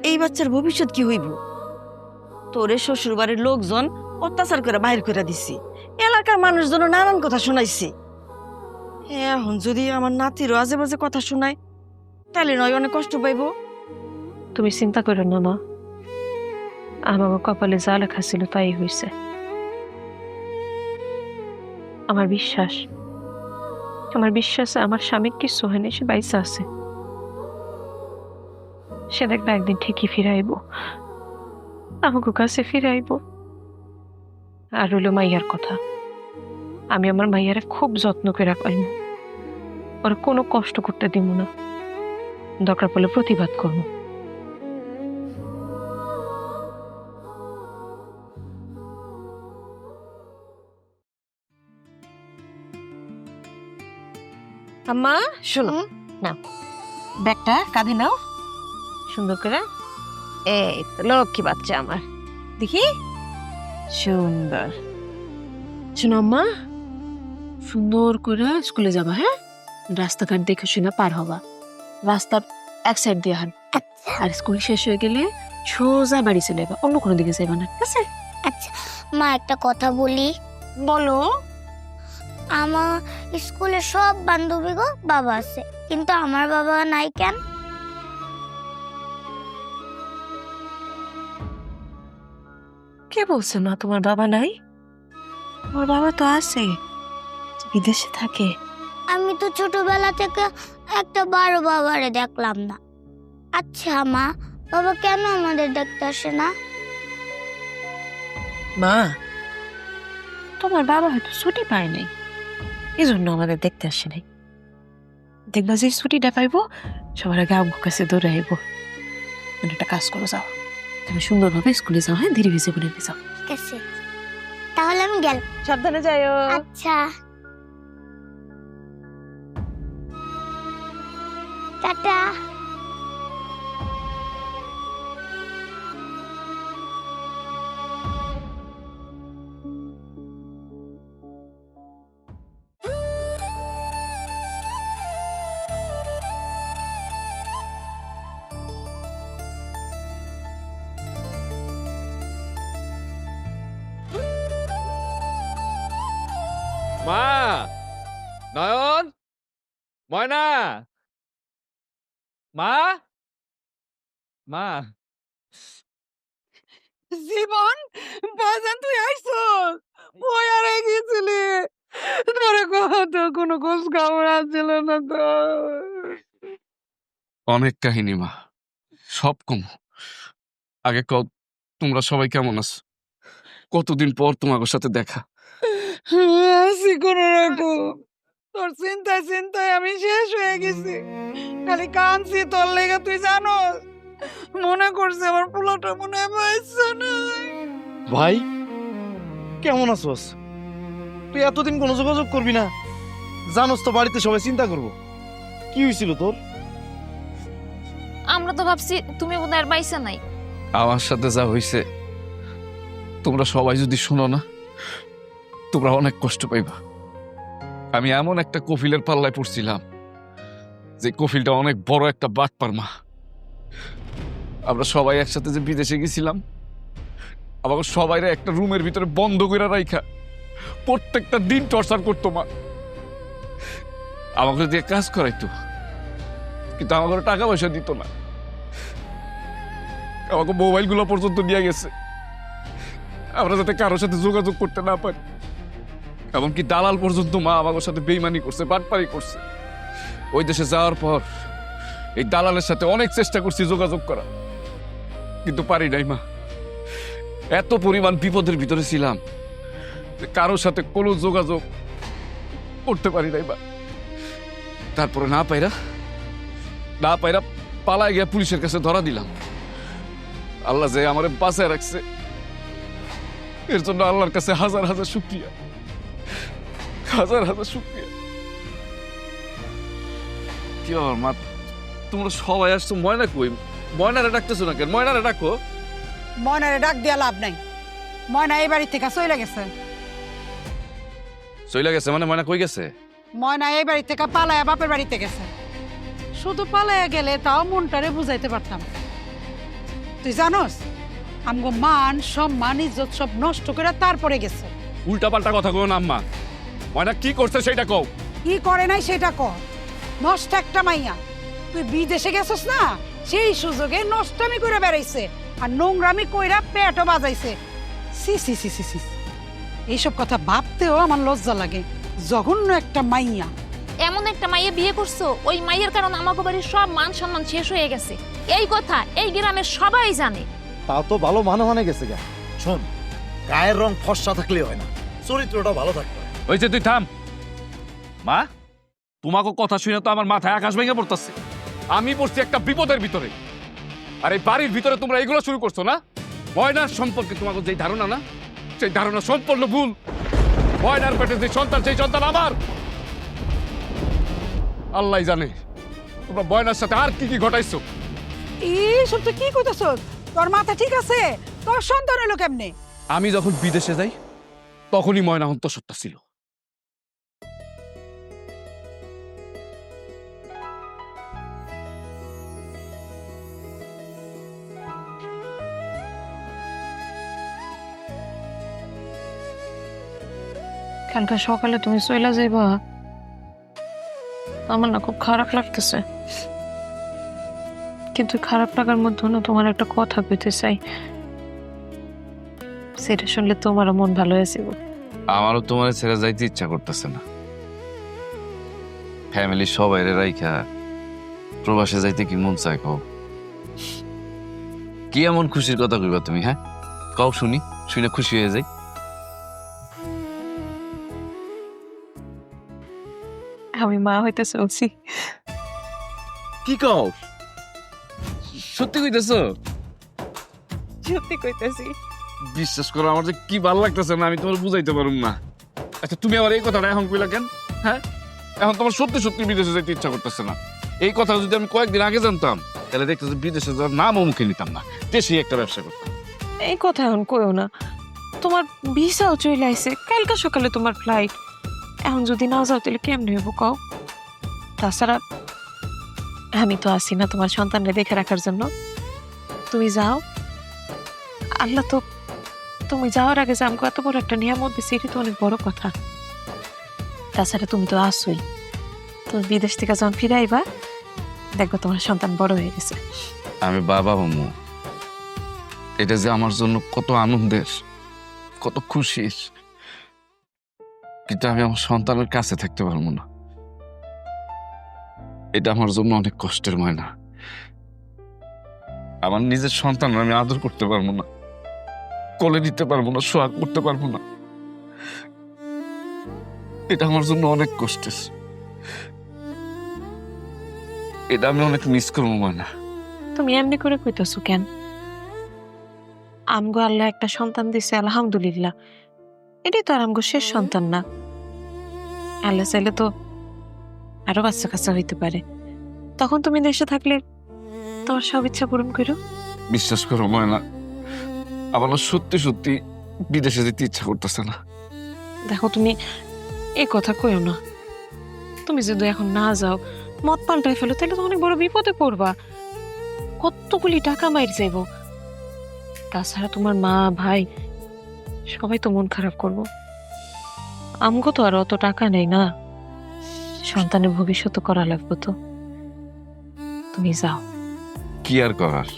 এই বাচ্চার ভবিষ্যৎ কি হইব। তোরে শ্বশুর বাড়ির লোকজন অত্যাচার করে বাইর করে দিছি, এলাকার মানুষজন নানান কথা শোনাইছে। এখন যদি আমার নাতিরও আজে বাজে কথা শোনায়, তাহলে নয় অনেক কষ্ট পাইব। তুমি চিন্তা করো না মা, আমার কপালে যা লেখা ছিল তাই হয়েছে। আমার বিশ্বাস আমার স্বামীর কিছু হয়নি, সে বাইসা আছে। সে দেখবে একদিন ঠিকই ফিরাইব, আমাকে কাছে ফিরাইব। আর হইল মাইয়ার কথা, আমি আমার মাইয়ারে খুব যত্ন করে পাইব, ওরা কোনো কষ্ট করতে দিব না, দরকার পড়লে প্রতিবাদ করব। আম্মা শোনো, নাও ব্যাগটা কাঁধে নাও সুন্দর করে। এই তো লক্ষ্মী বাচ্চা আমার, দেখি সুন্দর। শোনো আম্মা, সুন্দর করে স্কুলে যাবা, হ্যাঁ? রাস্তাঘাট দেখে শুনে পার হবা, রাস্তার এক সাইড দিয়ে হান, আর স্কুল শেষ হয়ে গেলে সোজা বাড়ি চলে যাবা, অন্য কোনো দিকে যাইবা না, ঠিক আছে? আচ্ছা মা, একটা কথা বলি। বলো। আমার স্কুলে সব বান্ধবী গো বাবা আছে, কিন্তু আমার বাবা নাই কেন? কে বলছো না তোমার বাবা নাই? তোমার বাবা তো আছে, বিদেশে থাকে। আমি তো ছোটবেলা থেকে একটা বারো বাবারে দেখলাম না। আচ্ছা মা, বাবা কেন আমাদের দেখতে আসে না? মা, তোমার বাবা হয়তো ছুটি পায় নাই, এই জন্য আমাদের দেখতে আসে নাই। দেখবা যে ছুটিটা পাইবো সবার আগে আম্মুর কাছে দৌড়ে আইব। একটা কাজ করো, যাও তুমি সুন্দরভাবে স্কুলে যাও, হ্যাঁ ধীরে ভিজে বলে যাও। ঠিক আছে, তাহলে আমি গেলাম। সাবধানে যাইও। আচ্ছা, টাটা। মা, নয়ন, ময়না, মা, মা। জীবন, বাজান তুই আইছস? ওই আর গেছিলি, তোরে কত কোনো খোঁজ খবর আসছিল না তো। অনেক কাহিনী মা, সব কম। আগে কও, তোমরা সবাই কেমন আছো? কতদিন পর তোমাদের সাথে দেখা। আছি কোনো রকম, তোর চিন্তায় চিন্তায় আমি শেষ হয়ে গেছি। খালি কাঁদছি তোর লেগে, তুই জানোস। মনে করছে আমার পোলাটা মনে হয় পাইছে না। ভাই কেমন আছোস? তুই এতদিন কোনো যোগাযোগ করবি না, জানোস তো বাড়িতে সবাই চিন্তা করবো। কি হয়েছিল তোর? আমরা তো ভাবছি তুমি বোধহয় আর পাইছা নাই। আমার সাথে যা হয়েছে তোমরা সবাই যদি শুনো না, তোমরা অনেক কষ্ট পাইবা। আমি এমন একটা কফিলের পাল্লায় পড়ছিলাম যে কফিলটা অনেক বড় একটা বাটপার মা। আমরা সবাই একসাথে যে বিদেশে গেছিলাম, আমাকে সবাইরে একটা রুমের ভিতরে বন্ধ করে রাইখা প্রত্যেকটা দিন টর্চার করতো মা। আমাকে দিয়ে কাজ করাইতো, কিন্তু আমাকে টাকা পয়সা দিত না। আমাকে মোবাইলগুলো পর্যন্ত নিয়ে গেছে, আমরা যাতে কারোর সাথে যোগাযোগ করতে না পারি। এমনকি দালাল পর্যন্ত মা আমার সাথে বেইমানি করছে, বাটপারি করছে। ওই দেশে যাওয়ার পর এই দালালের সাথে অনেক চেষ্টা করছি যোগাযোগ করা, কিন্তু পারি নাই মা। এত পরিমাণ বিপদের ভিতরে ছিলাম যে কারোর সাথে কোনো যোগাযোগ করতে পারি নাই মা। তারপরে না পাইরা পালায় গিয়া পুলিশের কাছে ধরা দিলাম। আল্লাহ যে আমারে বাঁচায় রাখছে, এর জন্য আল্লাহর কাছে হাজার হাজার শুকরিয়া, হাজার হাজার শুকরিয়া। কি ব্যাপার মা, তোমরা সবাই আসছো, ময়না কই? ময়নারে ডাকতেছো না কেন? ময়নারে ডাকো। ময়নারে ডাক দিয়া লাভ নাই, ময়না এই বাড়ি থেকে চলে গেছে। চইলা গেছে মানে? ময়না কই গেছে? ময়না এই বাড়ি থেকে পালায়া বাপের বাড়িতে গেছে। শুধু পালায়া গেলে তাও মনটারে বুঝাইতে পারতাম। তুই জানোস, আমগো মান সম্মান ইজ্জত সব নষ্ট করে তারপরে গেছে। উল্টা পাল্টা কথা কও না আম্মা। ময়না কি করছে সেটা কও। কি করে নাই সেটা কর। নষ্ট একটা মাইয়া, তুই বিদেশে গেছিস না, সেই সুযোগে নষ্টামি করে বেড়াইছে আর নোংরামি কইরা পেটও বাজাইছে। সি সি সি সি সি, এইসব কথা ভাবতেও আমার লজ্জা লাগে। জঘন্য একটা মাইয়া। এমন একটা মাইয়া বিয়ে করছো, ওই মাইয়ের কারণে আমাকে বাড়ির সব মান সম্মান শেষ হয়ে গেছে। এই কথা এই গ্রামের সবাই জানে। তাও তো ভালো মানে গেছে গা। শোন, গায়ের রং ফর্সা থাকলেই হয় না, চরিত্রটা ভালো থাকতে হয়। হইছে, তুই থাম। মা, তোমাকে কথা শুনে তো আমার মাথায় আকাশ ভেঙে পড়তেছে। আমি পড়ছি একটা বিপদের ভিতরে, আর এই বাড়ির ভিতরে তোমরা এগুলো শুরু করছো না। ময়নার সম্পর্কে তোমাকে যে ধারণা না, সেই ধারণা সম্পূর্ণ ভুল। ময়নার পেটে যে সন্তান, সেই সন্তান আমার। আল্লাহ জানে তোমরা ময়নার সাথে আর কি কি ঘটাইছো। এইসব তো কি কইতাছ? তোর মাথা ঠিক আছে? তোর সন্তান হলো কেমনে? আমি যখন বিদেশে যাই তখনই ময়না অন্তঃসত্ত্বা ছিল। কালকে সকালে তুমি চলে যাইবা, আমার না খুব খারাপ লাগতেছে। কিন্তু খারাপ লাগার মধ্যে না তোমার একটা কথা কইতে চাই, সেটা শুনলে তোমারও মন ভালো হয়ে যাবে। আমারও তোমার ছেড়ে যাইতে ইচ্ছা করতেছে না। ফ্যামিলি সবাই রাইখা প্রবাসে যাইতে কি মন চায় কও? কি এমন খুশির কথা কইবা তুমি? হ্যাঁ, কও শুনি, শুনে খুশি হয়ে যাই। আমি মা হইতে চলছি। কি কও? সত্যি কইতেছো? সত্যি কইতেছি। বিশ্বাস করো, আমার যে কি ভালো লাগতেছে না, আমি তোমার বুঝাইতে পারুম না। আচ্ছা, তুমি আবার এই কথাটা এখন কইলা কেন? হ্যাঁ, এখন তোমার সত্যি সত্যি বিদেশে যেতে ইচ্ছা করতেছে না। এই কথা যদি আমি কয়েকদিন আগে জানতাম, তাহলে দেখতেছি বিদেশে যাওয়ার নামও মুখে নিতাম না, দেশেই একটা ব্যবসা করতাম। এই কথা এখন কইও না। তোমার ভিসাও চলে আইছে, কালকে সকালে তোমার ফ্লাইট। এখন যদি না যাও তাহলে কেমনে হইব কও? তাছাড়া আমি তো আছি না তোমার সন্তানকে দেখে রাখার জন্য। তুমি যাও, আল্লাহ তো তুমি যাওয়ার আগে যে আমাকে এত বড় একটা নিয়ামত দিচ্ছে, এটা তো অনেক বড় কথা। তাছাড়া তুমি তো আসোই, তুমি বিদেশ থেকে যখন ফিরে আইবা দেখবো তোমার সন্তান বড় হয়ে গেছে। আমি বাবা মামু, এটা যে আমার জন্য কত আনন্দের, কত খুশির, কিন্তু আমি আমার সন্তানের কাছে থাকতে পারবো না। এটা আমার জন্য অনেক কষ্টের, ময়না। আমার নিজের সন্তান আমি আদর করতে পারবো না, কোলে দিতে পারবো না, সোহাগ করতে পারবো না। এটা আমার জন্য অনেক কষ্টের, এটা আমি অনেক মিস করবো, ময়না। তুমি এমনি করে কইতেছো কেন? আমগো আল্লাহ একটা সন্তান দিছে, আলহামদুলিল্লাহ। এটাই তো আর আমগো শেষ সন্তান না। আল্লাহ চাইলে তো আরো বাচ্চা কাচ্চা হইতে পারে। তখন তুমি দেশে থাকলে তোমার সব ইচ্ছা পূরণ করো। বিশ্বাস করো ময়না, আমার না সত্যি সত্যি বিদেশে যেতে ইচ্ছা করতেছে না। দেখো, তুমি এই কথা কইও না। তুমি যদি এখন না যাও, মত পাল্টাই ফেলো, তাহলে তো অনেক বড় বিপদে পড়বা। কতগুলি টাকা মাইর যাইব। তাছাড়া তোমার মা ভাই সবাই তো মন খারাপ করবো। আমগো তো আর অত টাকা নেই না, সন্তানের ভবিষ্যৎ করা লাগবে তো। তুমি যাও। কি আর করার,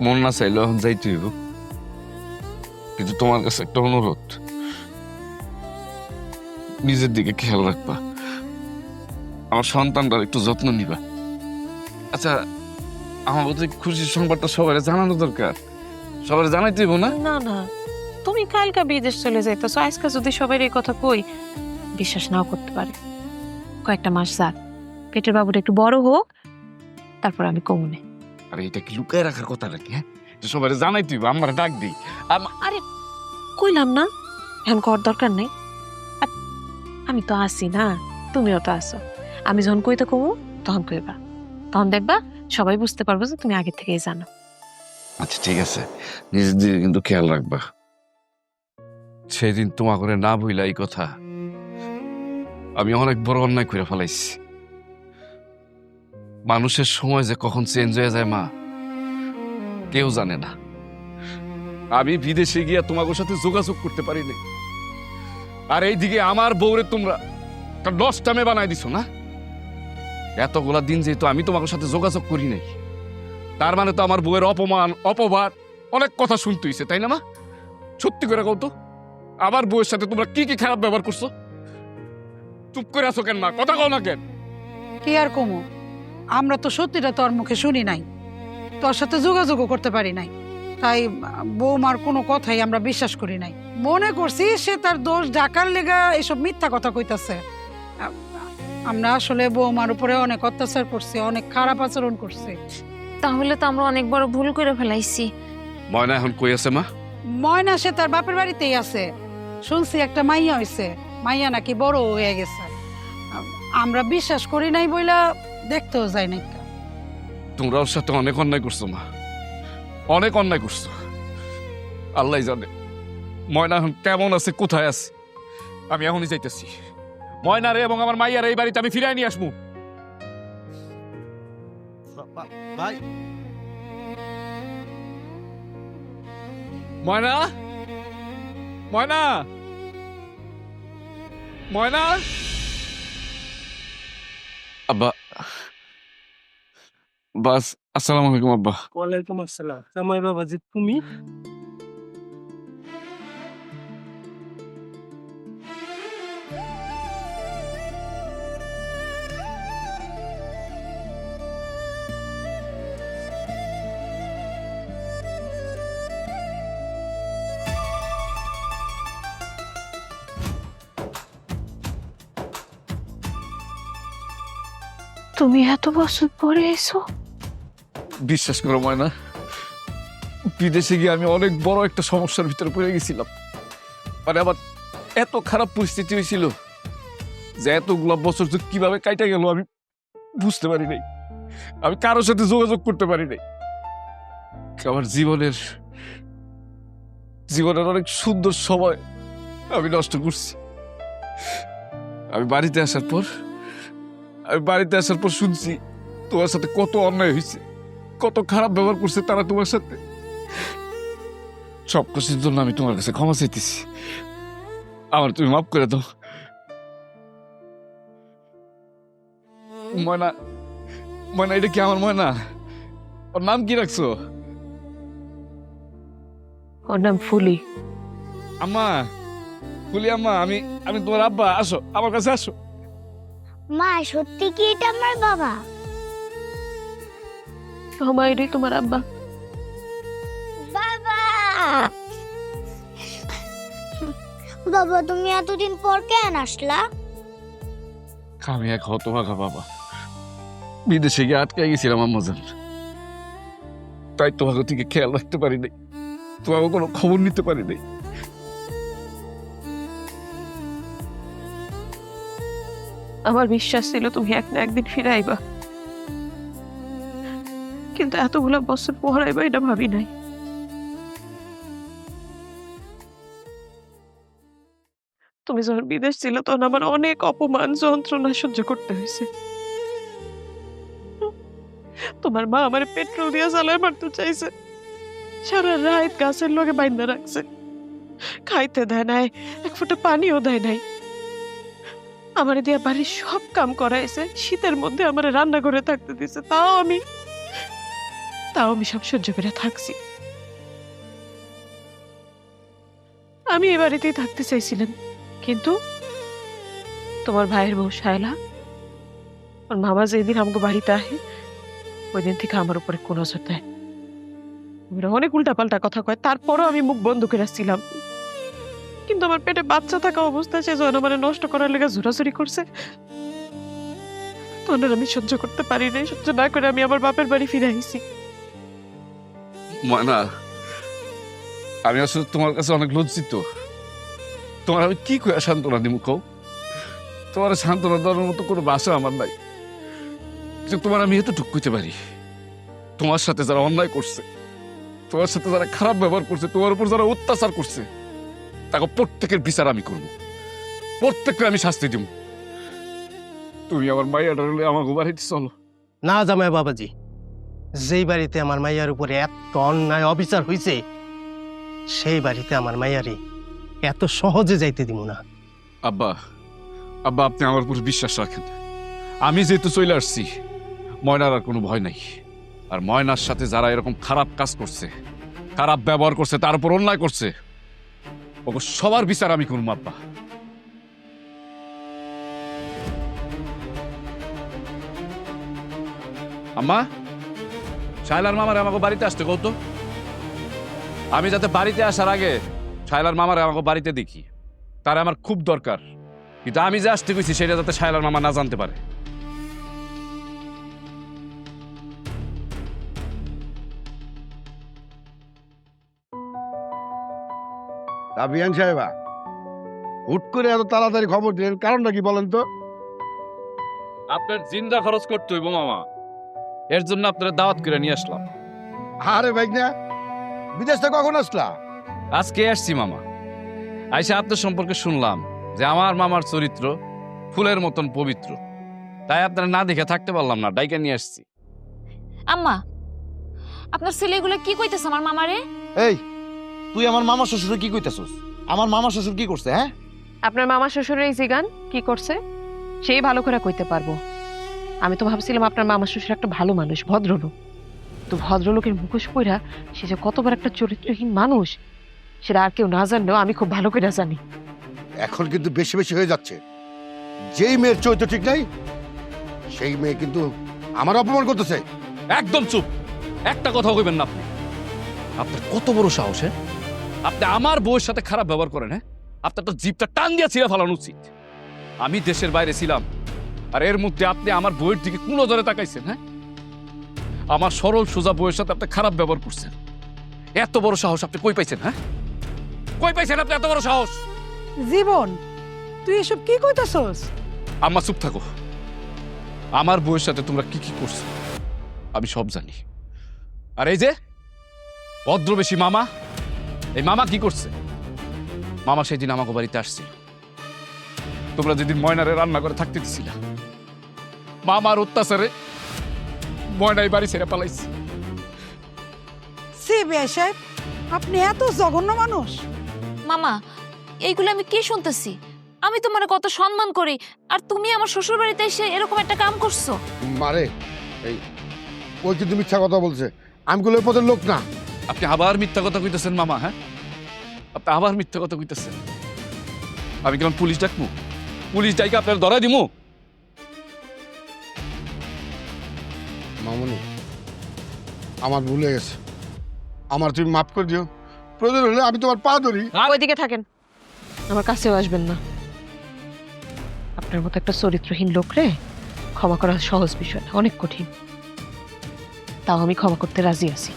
মন না চাইলেও এখন যাইতে হইব। কিন্তু তোমার কাছে একটা অনুরোধ, নিজের দিকে খেয়াল রাখবা, আমার সন্তানটার একটু যত্ন নিবা। আচ্ছা, আমার বোধ হয় খুশির সংবাদটা সবাই জানানো দরকার, সবাই জানাইতে হইব না? না না, তুমি কালকা বিদেশ চলে যাইতেছো, আজকে যদি সবাই এই কথা কই, বিশ্বাস নাও করতে পারে। কয়েকটা মাস যাক, পেটের বাবুটা একটু বড় হোক, তারপর আমি কমুনে। আরে এটা কি লুকায় রাখার কথা নাকি? হ্যাঁ, সবাই জানাইতে হইব, আমার ডাক দিই। আরে কইলাম না, এখন কর দরকার নেই। আর আমি তো আসি না, তুমিও তো আসো। আমি যখন কইতে কমু তখন কইবা, তখন দেখবা সবাই বুঝতে পারবো যে তুমি আগে থেকেই জানো। আচ্ছা ঠিক আছে, নিজের দিকে কিন্তু খেয়াল রাখবা। সেদিন তোমা করে না ভুইলা এই কথা, আমি অনেক বড় অন্যায় করে ফেলাইছি। মানুষের সময় যে কখন চেঞ্জ হয়ে যায় মা, কেউ জানে না। আমি বিদেশে গিয়া তোমাদের সাথে যোগাযোগ করতে পারিনি, আর এইদিকে আমার বউরে তোমরা নষ্টামে বানাই দিছো না। এতগুলা দিন যেহেতু আমি তোমাদের সাথে যোগাযোগ করি নাই, তার মানে তো আমার বউয়ের অপমান অপবাদ অনেক কথা শুনতে হইছে, তাই না মা? সত্যি করে কও তো, আমার বউয়ের সাথে তোমরা কি কি খারাপ ব্যবহার করছো? চুপ করে আছো কেন মা, কথা কও না কেন? কি আর কমু, আমরা তো সত্যিটা তোর মুখে শুনি নাই, তোর সাথে যোগাযোগও করতে পারি নাই, তাই বৌমার কোনো কথাই আমরা বিশ্বাস করি নাই। মনে করছি সে তার দোষ ঢাকার লেগা এসব মিথ্যা কথা কইতাছে। আমরা আসলে বৌমার উপরে অনেক অত্যাচার করছি, অনেক খারাপ আচরণ করছি। তাহলে তো আমরা অনেক বড় ভুল করে ফেলাইছি। ময়না এখন কই আছে মা? ময়না সে তার বাপের বাড়িতেই আছে। শুনছি একটা মাইয়া হইছে, মাইয়া নাকি বড় হয়ে গেছে। আমরা বিশ্বাস করি নাই বইলা দেখতেও যাই নাই। তোমরা ওর সাথে অনেক অন্যায় করছো মা, অনেক অন্যায় করছো। আল্লাহ জানে ময়না এখন কেমন আছে, কোথায় আছে। আমি এখনই যাইতেছি, ময়নারে এবং আমার মাইয়ারে এই বাড়িতে আমি ফিরাই নিয়ে আসবো। ভাই, ময়না, ময়না, ময়না। আব্বা, বাস। আসসালামু আলাইকুম আব্বা। ওয়ালাইকুম আসসালাম। জামাই বাবাজি, তুমি? তুমি এত বছর পরে এসো? বিশ্বাস করো ময়না, বিদেশে গিয়ে আমি অনেক বড় একটা সমস্যার ভিতরে পড়ে গেছিলাম। মানে আমার এত খারাপ পরিস্থিতি হয়েছিল যে এতগুলো বছর যে কিভাবে কাইটা গেল আমি বুঝতে পারি নাই। আমি কারোর সাথে যোগাযোগ করতে পারি নাই। আমার জীবনের অনেক সুন্দর সময় আমি নষ্ট করছি। আমি বাড়িতে আসার পর শুনছি তোমার সাথে কত অন্যায় হয়েছে, কত খারাপ ব্যবহার করছে তারা তোমার সাথে। সব কিছুর জন্য আমি তোমার কাছে ক্ষমা চাইতেছি। আমার তুমি মাফ করে দাও। ময়না, এটা কি আমার ময়না? ওর নাম কি রাখছো? ওর নাম ফুলি। আম্মা, ফুলি আম্মা, আমি তোমার আব্বা। আসো, আমার কাছে আসো। মা সত্যি কি এটা আমার বাবা? আমার এটাই তোমার আব্বা। বাবা, বাবা তুমি এতদিন পর কেন আসলা? আমি এক হতভাগা বাবা, বিদেশে গিয়ে আটকে গেছিলাম আম্মাজান। তাই তোমাকে থেকে খেয়াল রাখতে পারি নাই, তোমাকে কোনো খবর নিতে পারি নাই। আমার বিশ্বাস ছিল তুমি এক না একদিন ফিরে আইবা, কিন্তু এতগুলো বছর পর আইবা এটা ভাবি নাই। তুমি যখন বিদেশ ছিল তখন আমার অনেক অপমান যন্ত্রণা সহ্য করতে হয়েছে। তোমার মা আমার পেট্রোল দিয়ে জ্বালায় মারতে চাইছে, সারা রাত গাছের লগে বাইন্দা রাখছে, খাইতে দেয় নাই, এক ফোঁটা পানিও দেয় নাই। আমার দিয়ে বাড়ির সব কাম করাইছে, শীতের মধ্যে আমার রান্না করে থাকতে দিছে, তাও আমি সব সহ্য করে থাকছি। আমি এ বাড়িতেই থাকতে চাইছিলাম, কিন্তু তোমার ভাইয়ের বউ শায়লা, ওর মামা যেদিন আমাকে বাড়িতে আহে ওই দিন থেকে আমার উপরে কোন নজর দেয়। ওরা অনেক উল্টাপাল্টা কথা কয়, তারপরও আমি মুখ বন্ধ করে আসছিলাম। কিন্তু আমার পেটে বাচ্চা থাকা অবস্থায় সে যখন আমার নষ্ট করার লেগে ঝোরাঝুরি করছে, তখন আর আমি সহ্য করতে পারি নাই। সহ্য না করে আমি আমার বাপের বাড়ি ফিরে আইছি। ময়না, আমি আসলে তোমার কাছে অনেক লজ্জিত। তোমার আমি কি করে সান্ত্বনা দিব কও? তোমার সান্ত্বনা দেওয়ার মতো কোনো ভাষা আমার নাই। কিন্তু তোমার আমি এতটুকু কইতে পারি, তোমার সাথে যারা অন্যায় করছে, তোমার সাথে যারা খারাপ ব্যবহার করছে, তোমার উপর যারা অত্যাচার করছে, তাকে প্রত্যেকের বিচার আমি করব, প্রত্যেককে আমি শাস্তি দিব। তুমি আমার মাইয়াটা হলে আমাকে বাড়িতে চলো। না জামাই বাবাজি, যেই বাড়িতে আমার মাইয়ার উপরে এত অন্যায় অবিচার হয়েছে, সেই বাড়িতে আমার মাইয়ারে এত সহজে যাইতে দিব না। আব্বা, আপনি আমার উপর বিশ্বাস রাখেন। আমি যেহেতু চলে আসছি, ময়নার আর কোনো ভয় নাই। আর ময়নার সাথে যারা এরকম খারাপ কাজ করছে, খারাপ ব্যবহার করছে, তার উপর অন্যায় করছে, ওকে সবার বিচার আমি করবো আব্বা। আম্মা, শায়লার মামারে আমাকে বাড়িতে আসতে কও তো। আমি যাতে বাড়িতে আসার আগে শায়লার মামারে আমাকে বাড়িতে দেখি, তার আমার খুব দরকার। কিন্তু আমি যে আসতে গেছি সেটা যাতে শায়লার মামা না জানতে পারে। বিয়ান সাহেবা, হুট করে এত তাড়াতাড়ি খবর দিলেন, কারণটা কি বলেন তো? আপনার জিন্দা খরচ করতে হইব মামা, এর জন্য আপনারা দাওয়াত করে নিয়ে আসলাম। আরে ভাই না, বিদেশ থেকে কখন আসলা? আজকে আসছি মামা। আইসা আপনার সম্পর্কে শুনলাম যে আমার মামার চরিত্র ফুলের মতন পবিত্র, তাই আপনারা না দেখে থাকতে পারলাম না, ডাইকা নিয়ে আসছি। আম্মা, আপনার ছেলেগুলো কি কইতেছে আমার মামারে? এই, তুই আমার মামা শ্বশুর কি কইতাছস? আমার মামা শ্বশুর কি করছে? হ্যাঁ, আপনার মামা শ্বশুরের এই জিগান কি করছে সেই ভালো করে কইতে পারবো। আমি তো ভাবছিলাম আপনার মামা শ্বশুর একটা ভালো মানুষ, ভদ্রলোক। তো ভদ্রলোকের মুখোশ পইরা সে যে কতবার একটা চরিত্রহীন মানুষ, সেটা আর কেউ না জানলেও আমি খুব ভালো করে জানি। এখন কিন্তু বেশি বেশি হয়ে যাচ্ছে। যেই মেয়ের চরিত্র ঠিক নাই, সেই মেয়ে কিন্তু আমার অপমান করতেছে। একদম চুপ, একটা কথা কইবেন না আপনি। আপনার কত বড় সাহস? হ্যাঁ, আপনি আমার বউয়ের সাথে খারাপ ব্যবহার করেন? হ্যাঁ, আপনার তো জিভটা টান দিয়ে ছিঁড়ে ফেলানো উচিত। আমি দেশের বাইরে ছিলাম, আর এর মধ্যে আপনি আমার বইয়ের দিকে কোন নজরে তাকাইছেন? হ্যাঁ, আমার সরল সোজা বইয়ের সাথে আপনি খারাপ ব্যবহার করছেন। এত বড় সাহস আপনি কই পাইছেন? হ্যাঁ, কই পাইছেন আপনি এত বড় সাহস? জীবন, তুই এসব কি কইতাছস? আম্মা চুপ থাকো। আমার বউয়ের সাথে তোমরা কি কি করছো আমি সব জানি। আর এই যে ভদ্রবেশী মামা, এই মামা কি করছে? মামা সেই দিন আমাকে বাড়িতে আসছিল। তোমরা যেদিন ময়নারে রান্না করে থাকতে দিছিলা, মামার অত্যাচারে ময়নাই বাড়ি ছেড়ে পালাইছে। সে বিআই সাহেব, আপনি এত জঘন্য মানুষ? মামা, এইগুলো আমি কি শুনতেছি? আমি তোমার কত সম্মান করি, আর তুমি আমার শ্বশুর বাড়িতে এসে এরকম একটা কাম করছো। মারে এই ওই কিন্তু মিথ্যা কথা বলছে, আমি গুলো পদের লোক না। আপনি আবার মিথ্যা কথা কইতেছেন মামা। হ্যাঁ, আপনি আবার মিথ্যা কথা কইতেছেন। আমি কেমন পুলিশ ডাকবো? পুলিশ ডাইকে আপনার ধরা দিমু? মামনি, আমার ভুল হয়ে গেছে, আমার তুমি মাফ করে দিও। প্রয়োজন হলে আমি তোমার পা ধরি। ওইদিকে থাকেন, আমার কাছেও আসবেন না। আপনার মতো একটা চরিত্রহীন লোকরে ক্ষমা করা সহজ বিষয় না, অনেক কঠিন। তাও আমি ক্ষমা করতে রাজি আছি,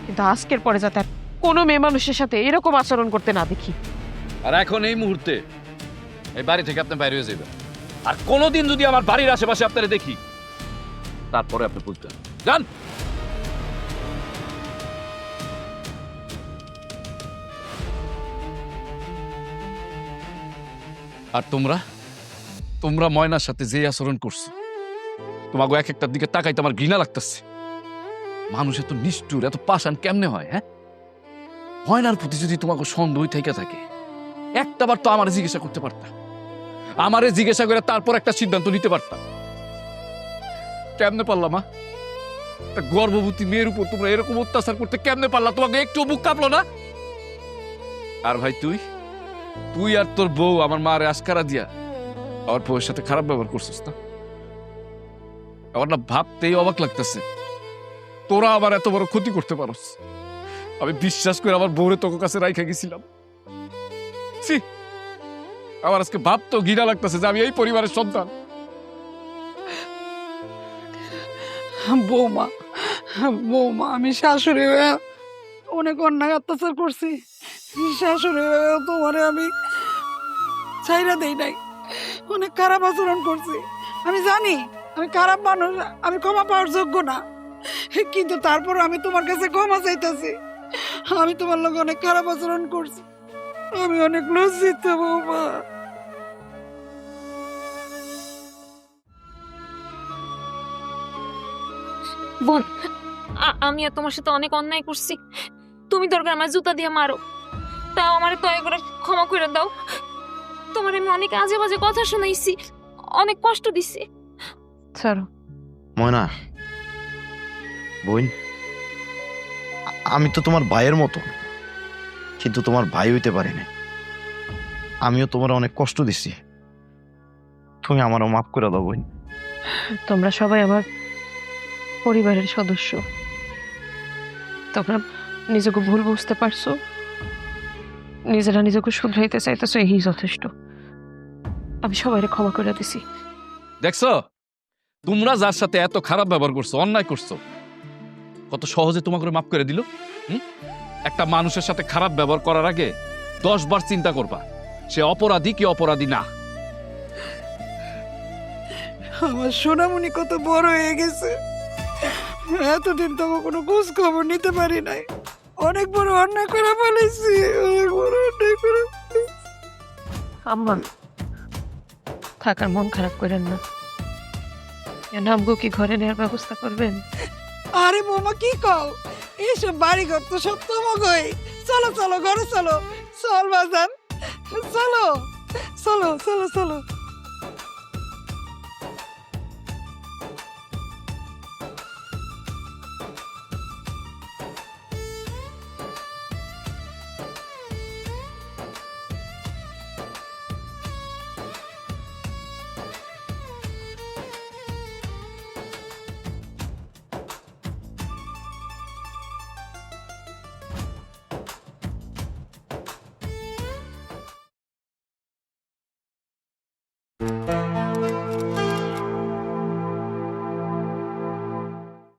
কিন্তু আজকের পরে যাতে আর কোনো মেয়ে মানুষের সাথে এরকম আচরণ করতে না দেখি। আর এখন এই মুহূর্তে এই বাড়ি থেকে আপনি বাইরে হয়ে যাবেন। আর কোনোদিন যদি আমার বাড়ির আশেপাশে আপনারা দেখি, তারপরে আপনি বুঝবেন। যান। আর তোমরা তোমরা ময়নার সাথে যে আচরণ করছো, তোমাকে এক একটার দিকে তাকাইতে আমার ঘৃণা লাগতেছে। মানুষ এত নিষ্ঠুর, এত পাষাণ কেমনে হয়? হ্যাঁ, ময়নার প্রতি যদি তোমাকে সন্দেহ থেকে থাকে, একটাবার তো আমারে জিজ্ঞাসা করতে পারতাম। আমারে জিজ্ঞাসা করে তারপর একটা সিদ্ধান্ত নিতে পারতাম। কেমনে পারলাম? একটা গর্ভবতী মেয়ের উপর তোমরা এরকম অত্যাচার করতে কেমনে পারলা? তোমাকে একটু বুক কাঁপলো না? আর ভাই তুই তুই আর তোর বউ আমার মারে আস্কারা দিয়া আমার বউয়ের সাথে খারাপ ব্যবহার করছিস না? আমার না ভাবতেই অবাক লাগতেছে, তোরা আবার এত বড় ক্ষতি করতে পারস। আমি বিশ্বাস করে আমার বউরে তোর কাছে রাইখা গেছিলাম। ছি, আমার আজকে ভাবতেও ঘৃণা লাগতেছে যে আমি এই পরিবারের সন্তান। বৌমা, বৌমা, আমি শাশুড়ি হয়ে অনেক অন্যায় অত্যাচার করছি। শাশুড়ি হয়ে তোমারে আমি ছাইরা দেই নাই, অনেক খারাপ আচরণ করছি। আমি জানি আমি খারাপ মানুষ, আমি ক্ষমা পাওয়ার যোগ্য না, কিন্তু তারপর আমি তোমার কাছে ক্ষমা চাইতেছি। আমি তোমার লোক অনেক খারাপ আচরণ করছি, আমি অনেক লজ্জিত বৌমা। বোন, আমি আর তোমার সাথে অনেক অন্যায় করছি। তুমি দরকার আমার জুতা দিয়ে মারো, তাও আমার দয়া করে ক্ষমা করে দাও। তোমার আমি অনেক আজে বাজে কথা শুনাইছি, অনেক কষ্ট দিছি। ছাড়ো। ময়না বোন, আমি তো তোমার ভাইয়ের মতো, কিন্তু তোমার ভাই হইতে পারি না। আমিও তোমার অনেক কষ্ট দিছি, তুমি আমারও মাফ করে দাও বোন। তোমরা সবাই আমার পরিবারের সদস্য, তোমরা নিজেকে ভুল বুঝতে পারছো, নিজেরা নিজেকে শুধরাইতে চাইতেছো, এই যথেষ্ট। আমি সবাইকে ক্ষমা করে দিছি। দেখছো, তোমরা যার সাথে এত খারাপ ব্যবহার করছো, অন্যায় করছো, কত সহজে তোমাকে মাফ করে দিল। একটা মানুষের সাথে খারাপ ব্যবহার করার আগে 10 বার চিন্তা করবা সে অপরাধী কি অপরাধী না। আমার সোনামণি কত বড় হয়ে গেছে, এতদিন তো কোনো খোঁজ খবর নিতে পারি নাই। অনেক বড় অন্যায় করে ফেলেছি, অনেক বড় অন্যায় করে। আম্মা, থাকার মন খারাপ করেন না, আমগো কি ঘরে নেওয়ার ব্যবস্থা করবেন? আরে বৌমা, কি কও? এইসব বাড়ি ঘর তো সব তোমাগই। চলো চলো, ঘরে চলো, চল বাজান, চলো চলো চলো চলো।